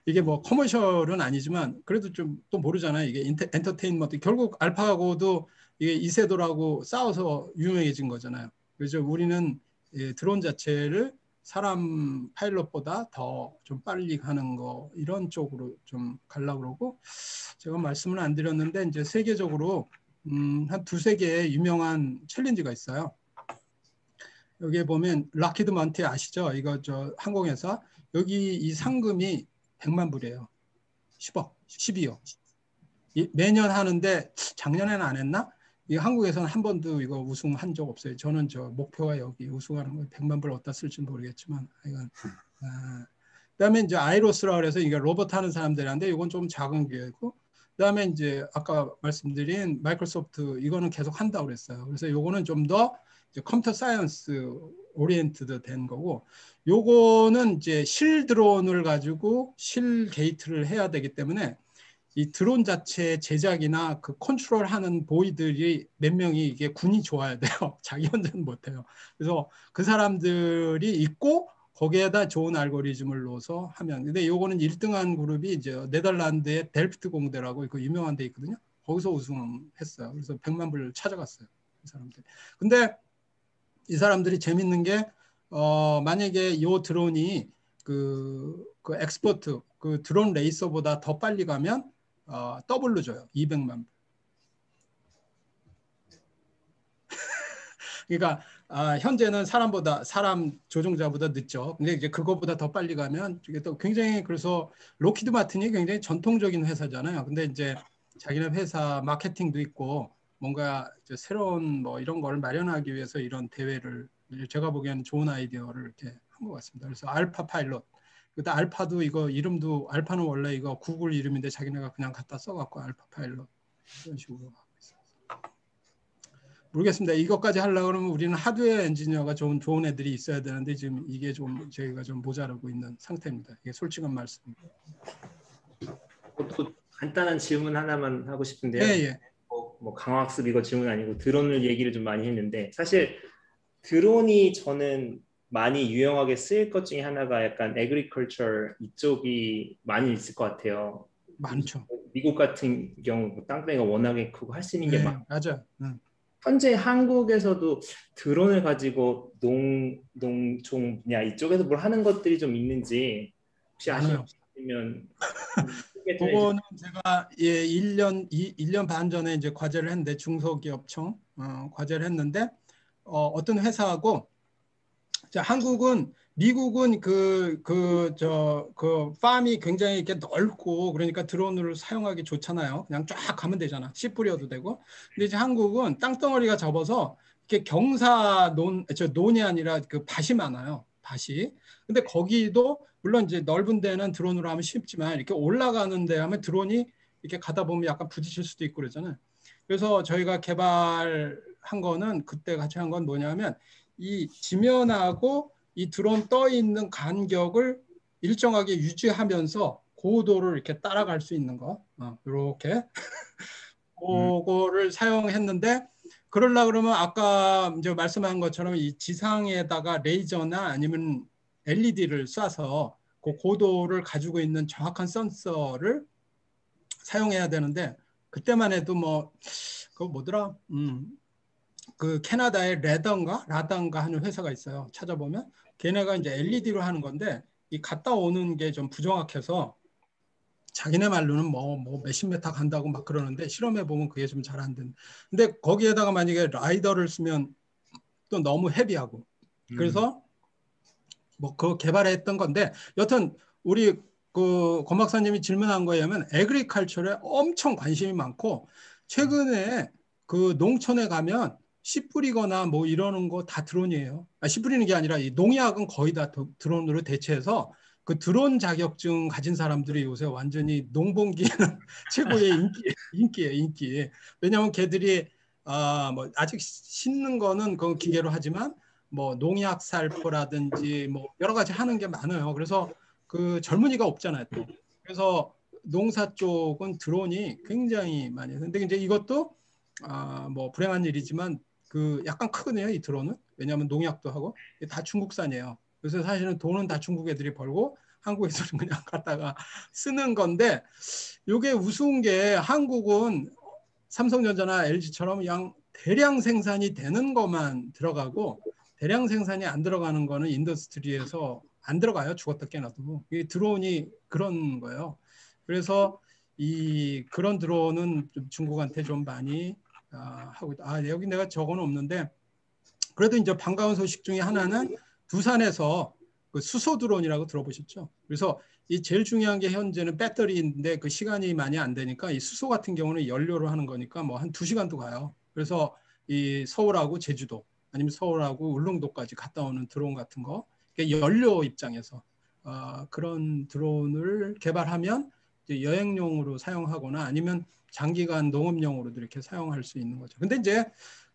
A: 이게 뭐 커머셜은 아니지만 그래도 좀 또 모르잖아요. 이게 엔터테인먼트. 결국 알파고도 이게 이세돌하고 싸워서 유명해진 거잖아요. 그래서 우리는 드론 자체를 사람 파일럿보다 더 좀 빨리 가는 거 이런 쪽으로 좀 가려고 그러고, 제가 말씀을 안 드렸는데 이제 세계적으로 한 두세 개의 유명한 챌린지가 있어요. 여기에 보면 락히드 마틴 아시죠? 이거 저 항공회사. 여기 이 상금이 100만 불이에요. 10억, 12억. 매년 하는데 작년에는 안 했나? 이 한국에서는 한 번도 이거 우승한 적 없어요. 저는 저 목표가 여기 우승하는 거 100만 불 어디다 쓸지 모르겠지만 이건. 그다음에 이제 아이로스라 그래서 이게 로봇 하는 사람들인데 이건 좀 작은 기회고, 그다음에 이제 아까 말씀드린 마이크로소프트 이거는 계속 한다고 그랬어요. 그래서 요거는 좀 더 컴퓨터 사이언스 오리엔트드 된 거고, 요거는 이제 실 드론을 가지고 실 게이트를 해야 되기 때문에 이 드론 자체 제작이나 그 컨트롤하는 보이들이 몇 명이 이게 군이 좋아야 돼요. 자기 혼자는 못해요. 그래서 그 사람들이 있고 거기에다 좋은 알고리즘을 넣어서 하면. 근데 요거는 1등한 그룹이 이제 네덜란드의 델프트 공대라고 그 유명한 데 있거든요. 거기서 우승했어요. 그래서 100만 불을 찾아갔어요. 이 사람들. 근데 이 사람들이 재밌는 게 만약에 요 드론이 그 엑스퍼트 그 드론 레이서보다 더 빨리 가면 더블로 줘요. 200만 불. 그러니까 현재는 사람 조종자보다 늦죠. 근데 이제 그거보다 더 빨리 가면 이게 또 굉장히, 그래서 록히드 마틴이 굉장히 전통적인 회사잖아요. 근데 이제 자기네 회사 마케팅도 있고 뭔가 이제 새로운 뭐 이런 걸 마련하기 위해서 이런 대회를, 제가 보기에는 좋은 아이디어를 이렇게 한 것 같습니다. 그래서 알파 파일럿. 그다 알파도 이거 이름도, 알파는 원래 이거 구글 이름인데 자기네가 그냥 갖다 써갖고 알파 파일럿 이런 식으로 하고 있어요. 모르겠습니다. 이것까지 하려고 그러면 우리는 하드웨어 엔지니어가 좋은 애들이 있어야 되는데 지금 이게 좀 저희가 좀 모자라고 있는 상태입니다. 이게 솔직한 말씀입니다.
B: 또 간단한 질문 하나만 하고 싶은데요.
A: 예.
B: 뭐 강화학습 이거 질문 아니고 드론을 얘기를 좀 많이 했는데, 사실 드론이 저는 많이 유용하게 쓰일 것 중에 하나가 약간 agriculture 이쪽이 많이 있을 것 같아요.
A: 많죠.
B: 미국 같은 경우 땅덩이가 워낙에 크고 할 수 있는 게 많아요.
A: 맞아.
B: 현재 한국에서도 드론을 가지고 농종 분야 이쪽에서 뭘 하는 것들이 좀 있는지 혹시 아시면
A: 그거는 제가 1년 반 전에 이제 과제를 했는데 중소기업청 과제를 했는데 어떤 회사하고, 자, 미국은 그 팜이 굉장히 이렇게 넓고 그러니까 드론을 사용하기 좋잖아요. 그냥 쫙 가면 되잖아. 씨 뿌려도 되고. 근데 이제 한국은 땅덩어리가 접어서 이렇게 논이 아니라 그 밭이 많아요. 밭이. 근데 거기도 물론 이제 넓은 데는 드론으로 하면 쉽지만 이렇게 올라가는 데 하면 드론이 이렇게 가다 보면 약간 부딪힐 수도 있고 그러잖아요. 그래서 저희가 개발한 거는, 그때 같이 한 건 뭐냐면 이 지면하고 이 드론 떠 있는 간격을 일정하게 유지하면서 고도를 이렇게 따라갈 수 있는 거, 이렇게 그거를 사용했는데, 그러려고 그러면 아까 이제 말씀한 것처럼 이 지상에다가 레이저나 아니면 LED를 쏴서 그 고도를 가지고 있는 정확한 센서를 사용해야 되는데, 그때만 해도 그거 뭐더라? 그 캐나다의 라던가 하는 회사가 있어요. 찾아보면 걔네가 이제 LED로 하는 건데 이 갔다 오는 게 좀 부정확해서 자기네 말로는 뭐 몇십 메타 간다고 막 그러는데 실험해 보면 그게 좀 잘 안 된다. 근데 거기에다가 만약에 라이더를 쓰면 또 너무 헤비하고, 그래서 뭐 그거 개발했던 건데, 여튼 우리 그 권 박사님이 질문한 거에 의하면 에그리컬처에 엄청 관심이 많고, 최근에 그 농촌에 가면 씨 뿌리거나 뭐 이러는 거 다 드론이에요. 씨 뿌리는 게 아니라 이 농약은 거의 다 드론으로 대체해서 그 드론 자격증 가진 사람들이 요새 완전히 농번기에는 최고의 인기예요, 인기. 왜냐하면 걔들이 뭐 아직 심는 거는 그 기계로 하지만 뭐 농약 살포라든지 뭐 여러 가지 하는 게 많아요. 그래서 그 젊은이가 없잖아요, 또. 그래서 농사 쪽은 드론이 굉장히 많이 해요. 근데 이제 이것도 뭐 불행한 일이지만 그 약간 크거든요, 이 드론은. 왜냐하면 농약도 하고 다 중국산이에요. 그래서 사실은 돈은 다 중국 애들이 벌고 한국에서는 그냥 갖다가 쓰는 건데, 이게 우스운 게 한국은 삼성전자나 LG처럼 그냥 대량 생산이 되는 것만 들어가고 대량 생산이 안 들어가는 거는 인더스트리에서 안 들어가요. 죽었다 깨나도. 이 드론이 그런 거예요. 그래서 그런 드론은 좀 중국한테 좀 많이 하고 있다. 여기 내가 적어는 없는데, 그래도 이제 반가운 소식 중에 하나는 두산에서 그 수소 드론이라고 들어보셨죠? 그래서 이 제일 중요한 게 현재는 배터리인데 그 시간이 많이 안 되니까 이 수소 같은 경우는 연료로 하는 거니까 뭐 한 2시간도 가요. 그래서 이 서울하고 제주도 아니면 서울하고 울릉도까지 갔다 오는 드론 같은 거, 연료 입장에서 그런 드론을 개발하면 이제 여행용으로 사용하거나 아니면 장기간 농업용으로도 이렇게 사용할 수 있는 거죠. 근데 이제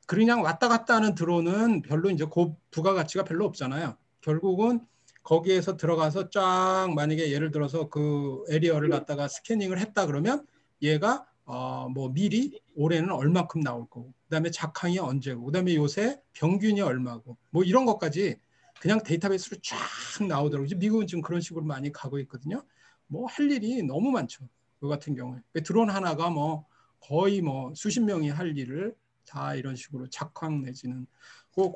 A: 그냥 왔다 갔다 하는 드론은 별로 이제 부가가치가 별로 없잖아요. 결국은 거기에서 들어가서 쫙 만약에 예를 들어서 그 에리어를 갖다가 스캐닝을 했다 그러면 얘가 뭐 미리 올해는 얼마큼 나올 거고, 그다음에 작황이 언제고, 그다음에 요새 평균이 얼마고, 뭐 이런 것까지 그냥 데이터베이스로 쫙 나오더라고요. 미국은 지금 그런 식으로 많이 가고 있거든요. 뭐 할 일이 너무 많죠. 그 같은 경우에 드론 하나가 뭐 거의 뭐 수십 명이 할 일을 다 이런 식으로 작황 내지는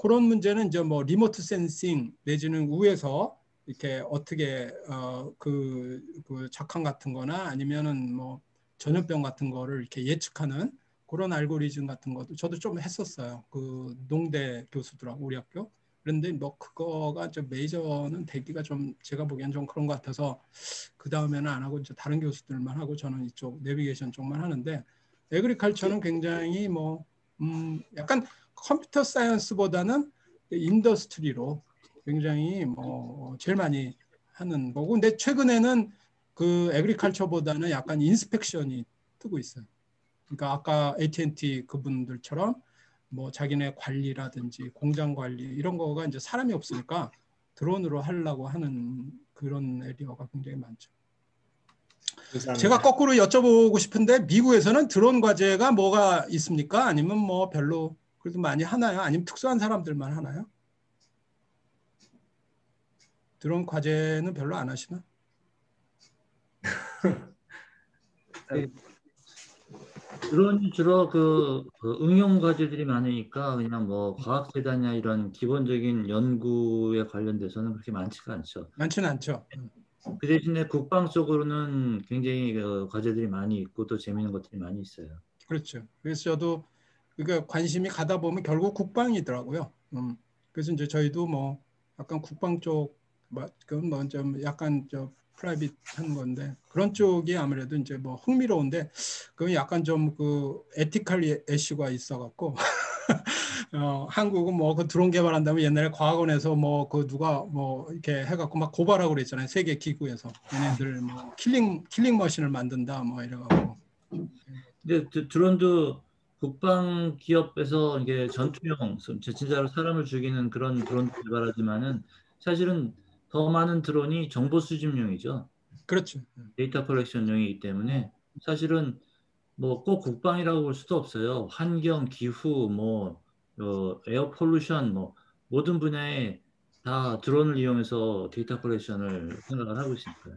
A: 그런 문제는 이제 뭐 리모트 센싱 내지는 위에서 이렇게 어떻게 그 작황 같은 거나 아니면은 뭐 전염병 같은 거를 이렇게 예측하는 그런 알고리즘 같은 것도 저도 좀 했었어요. 그 농대 교수들하고 우리 학교. 그런데 뭐 그거가 좀 메이저는 되기가 좀 제가 보기엔 좀 그런 것 같아서 그 다음에는 안 하고 이제 다른 교수들만 하고 저는 이쪽 내비게이션 쪽만 하는데, 에그리컬처는 굉장히 뭐 약간 컴퓨터 사이언스보다는 인더스트리로 굉장히 뭐 제일 많이 하는 거고, 근데 최근에는 그 에그리컬처보다는 약간 인스펙션이 뜨고 있어요. 그러니까 아까 AT&T 그분들처럼 뭐 자기네 관리라든지 공장 관리 이런 거가 이제 사람이 없으니까 드론으로 하려고 하는 그런 에리어가 굉장히 많죠. 감사합니다. 제가 거꾸로 여쭤보고 싶은데, 미국에서는 드론 과제가 뭐가 있습니까? 아니면 뭐 별로 그래도 많이 하나요? 아니면 특수한 사람들만 하나요? 드론 과제는 별로 안 하시나?
F: 드론이 주로 그 응용 과제들이 많으니까 그냥 뭐 과학재단이나 이런 기본적인 연구에 관련돼서는 그렇게 많지가 않죠.
A: 많지는 않죠.
F: 그 대신에 국방 쪽으로는 굉장히 과제들이 많이 있고 또 재미있는 것들이 많이 있어요.
A: 그렇죠. 그래서 저도 그러니까 관심이 가다 보면 결국 국방이더라고요. 그래서 이제 저희도 뭐 약간 국방 쪽, 그건 뭐 좀 약간 프라이빗한 건데 그런 쪽이 아무래도 이제 뭐 흥미로운데, 그건 약간 좀 그 에티컬 애쉬가 있어갖고 한국은 뭐 그 드론 개발한다면 옛날에 과학원에서 뭐 그 누가 뭐 이렇게 해갖고 막 고발하고 그랬잖아요. 세계 기구에서 얘네들 뭐 킬링 머신을 만든다 뭐 이래갖고.
F: 근데 드론도 국방 기업에서 이게 전투용 진짜로 사람을 죽이는 그런 드론 개발하지만은 사실은 더 많은 드론이 정보 수집용이죠.
A: 그렇죠.
F: 데이터 컬렉션용이기 때문에 사실은 뭐 꼭 국방이라고 볼 수도 없어요. 환경, 기후, 뭐 에어 폴루션, 뭐 모든 분야에 다 드론을 이용해서 데이터 컬렉션을 생각을 하고 있으니까요.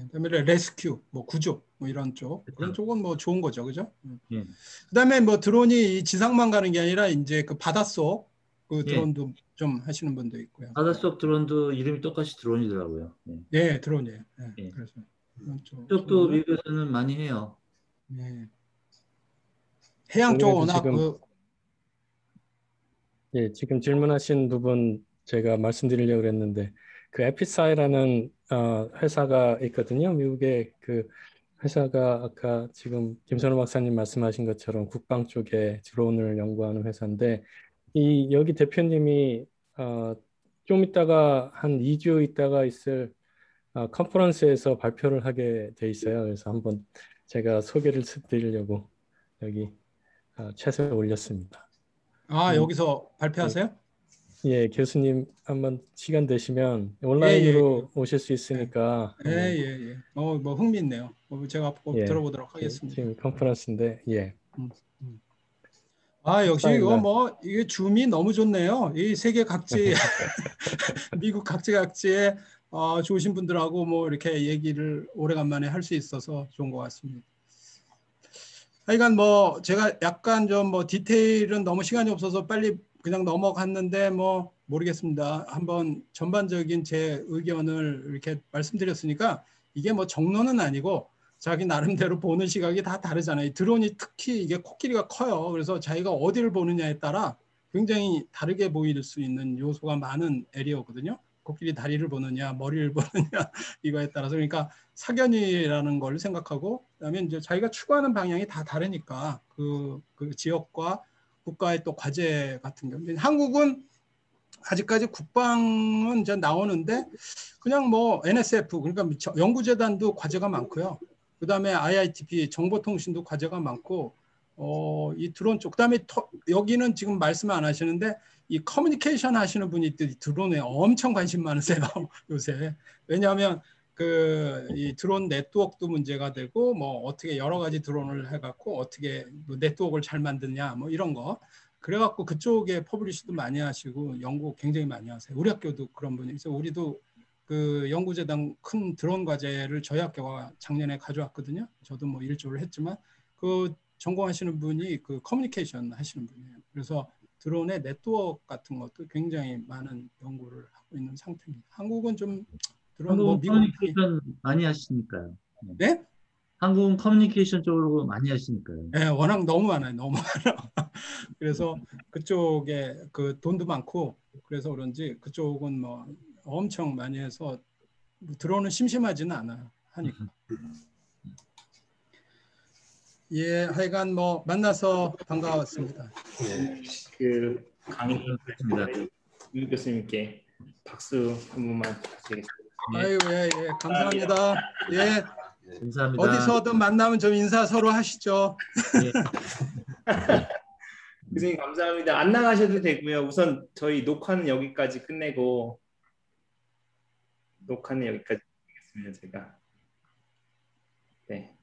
A: 그다음에 레스큐, 뭐 구조, 뭐 이런 쪽,
F: 그렇죠.
A: 그런 쪽은 뭐 좋은 거죠, 그죠?
F: 예.
A: 그다음에 뭐 드론이 지상만 가는 게 아니라 이제 그 바닷속 그
F: 예.
A: 드론도 좀 하시는 분도 있고요.
F: 바닷속 드론도 이름이 똑같이 드론이더라고요. 예.
A: 네, 드론이에요. 네,
F: 예.
A: 그래서 그런
F: 쪽도 미국에서는 많이 해요.
A: 네. 해양 쪽 워낙
G: 지금 질문하신 부분 제가 말씀드리려고 했는데, 그 에피사이라는 회사가 있거든요. 미국의 그 회사가 아까 지금 김선호 박사님 말씀하신 것처럼 국방 쪽에 드론을 연구하는 회사인데, 여기 대표님이 좀 있다가 한 2주 있다가 있을 컨퍼런스에서 발표를 하게 돼 있어요. 그래서 한번 제가 소개를 드리려고 여기 챗에 올렸습니다.
A: 여기서 발표하세요?
G: 예, 교수님 한번 시간 되시면 온라인으로 오실 수 있으니까.
A: 예. 뭐 흥미있네요. 제가 꼭 들어보도록 하겠습니다.
G: 지금 컨퍼런스인데, 예.
A: 역시 이거 이게 줌이 너무 좋네요. 이 세계 각지, 미국 각지에 좋으신 분들하고 뭐 이렇게 얘기를 오래간만에 할 수 있어서 좋은 것 같습니다. 하여간 뭐 제가 약간 좀 뭐 디테일은 너무 시간이 없어서 빨리 그냥 넘어갔는데 뭐 모르겠습니다. 한번 전반적인 제 의견을 이렇게 말씀드렸으니까 이게 뭐 정론은 아니고 자기 나름대로 보는 시각이 다 다르잖아요. 드론이 특히 이게 코끼리가 커요. 그래서 자기가 어디를 보느냐에 따라 굉장히 다르게 보일 수 있는 요소가 많은 에리어거든요. 코끼리 다리를 보느냐, 머리를 보느냐 이거에 따라서 그러니까 사견이라는 걸 생각하고 그다음에 이제 자기가 추구하는 방향이 다 다르니까 그 지역과 국가의 또 과제 같은 경우 한국은 아직까지 국방은 이제 나오는데 그냥 뭐 NSF 그러니까 연구재단도 과제가 많고요. 그다음에 IITP 정보통신도 과제가 많고 이 드론 쪽 그다음에 여기는 지금 말씀 안 하시는데 이 커뮤니케이션 하시는 분이 드론에 엄청 관심 많으세요 요새. 왜냐하면 이 드론 네트워크도 문제가 되고 뭐 어떻게 여러 가지 드론을 해갖고 어떻게 뭐 네트워크를 잘 만드냐 뭐 이런 거. 그래갖고 그쪽에 퍼블리시도 많이 하시고 연구 굉장히 많이 하세요. 우리 학교도 그런 분이 있어요. 우리도 그 연구재단 큰 드론 과제를 저희 학교가 작년에 가져왔거든요. 저도 뭐 일조를 했지만 그 전공하시는 분이 그 커뮤니케이션 하시는 분이에요. 그래서 드론의 네트워크 같은 것도 굉장히 많은 연구를 하고 있는 상태입니다. 한국은 좀 드론 뭐 미국
F: 커뮤니케이션 많이 하시니까요.
A: 네?
F: 한국은 커뮤니케이션 쪽으로 많이 하시니까요.
A: 네, 워낙 너무 많아요. 너무 많아. 그래서 그쪽에 그 돈도 많고 그래서 그런지 그쪽은 뭐 엄청 많이 해서 드론은 심심하지는 않아요. 하니까. 예, 하여간 뭐 만나서 반가웠습니다.
B: 그 강의입니다. 유 교수님께 박수 한 번만 부탁드리겠습니다.
A: 아유, 예, 감사합니다. 예.
F: 감사합니다.
A: 어디서든 만나면 좀 인사 서로 하시죠.
F: 예.
B: 교수님 감사합니다. 안 나가셔도 되고요. 우선 저희 녹화는 여기까지 끝내고 녹화는 여기까지 하겠습니다. 제가. 네.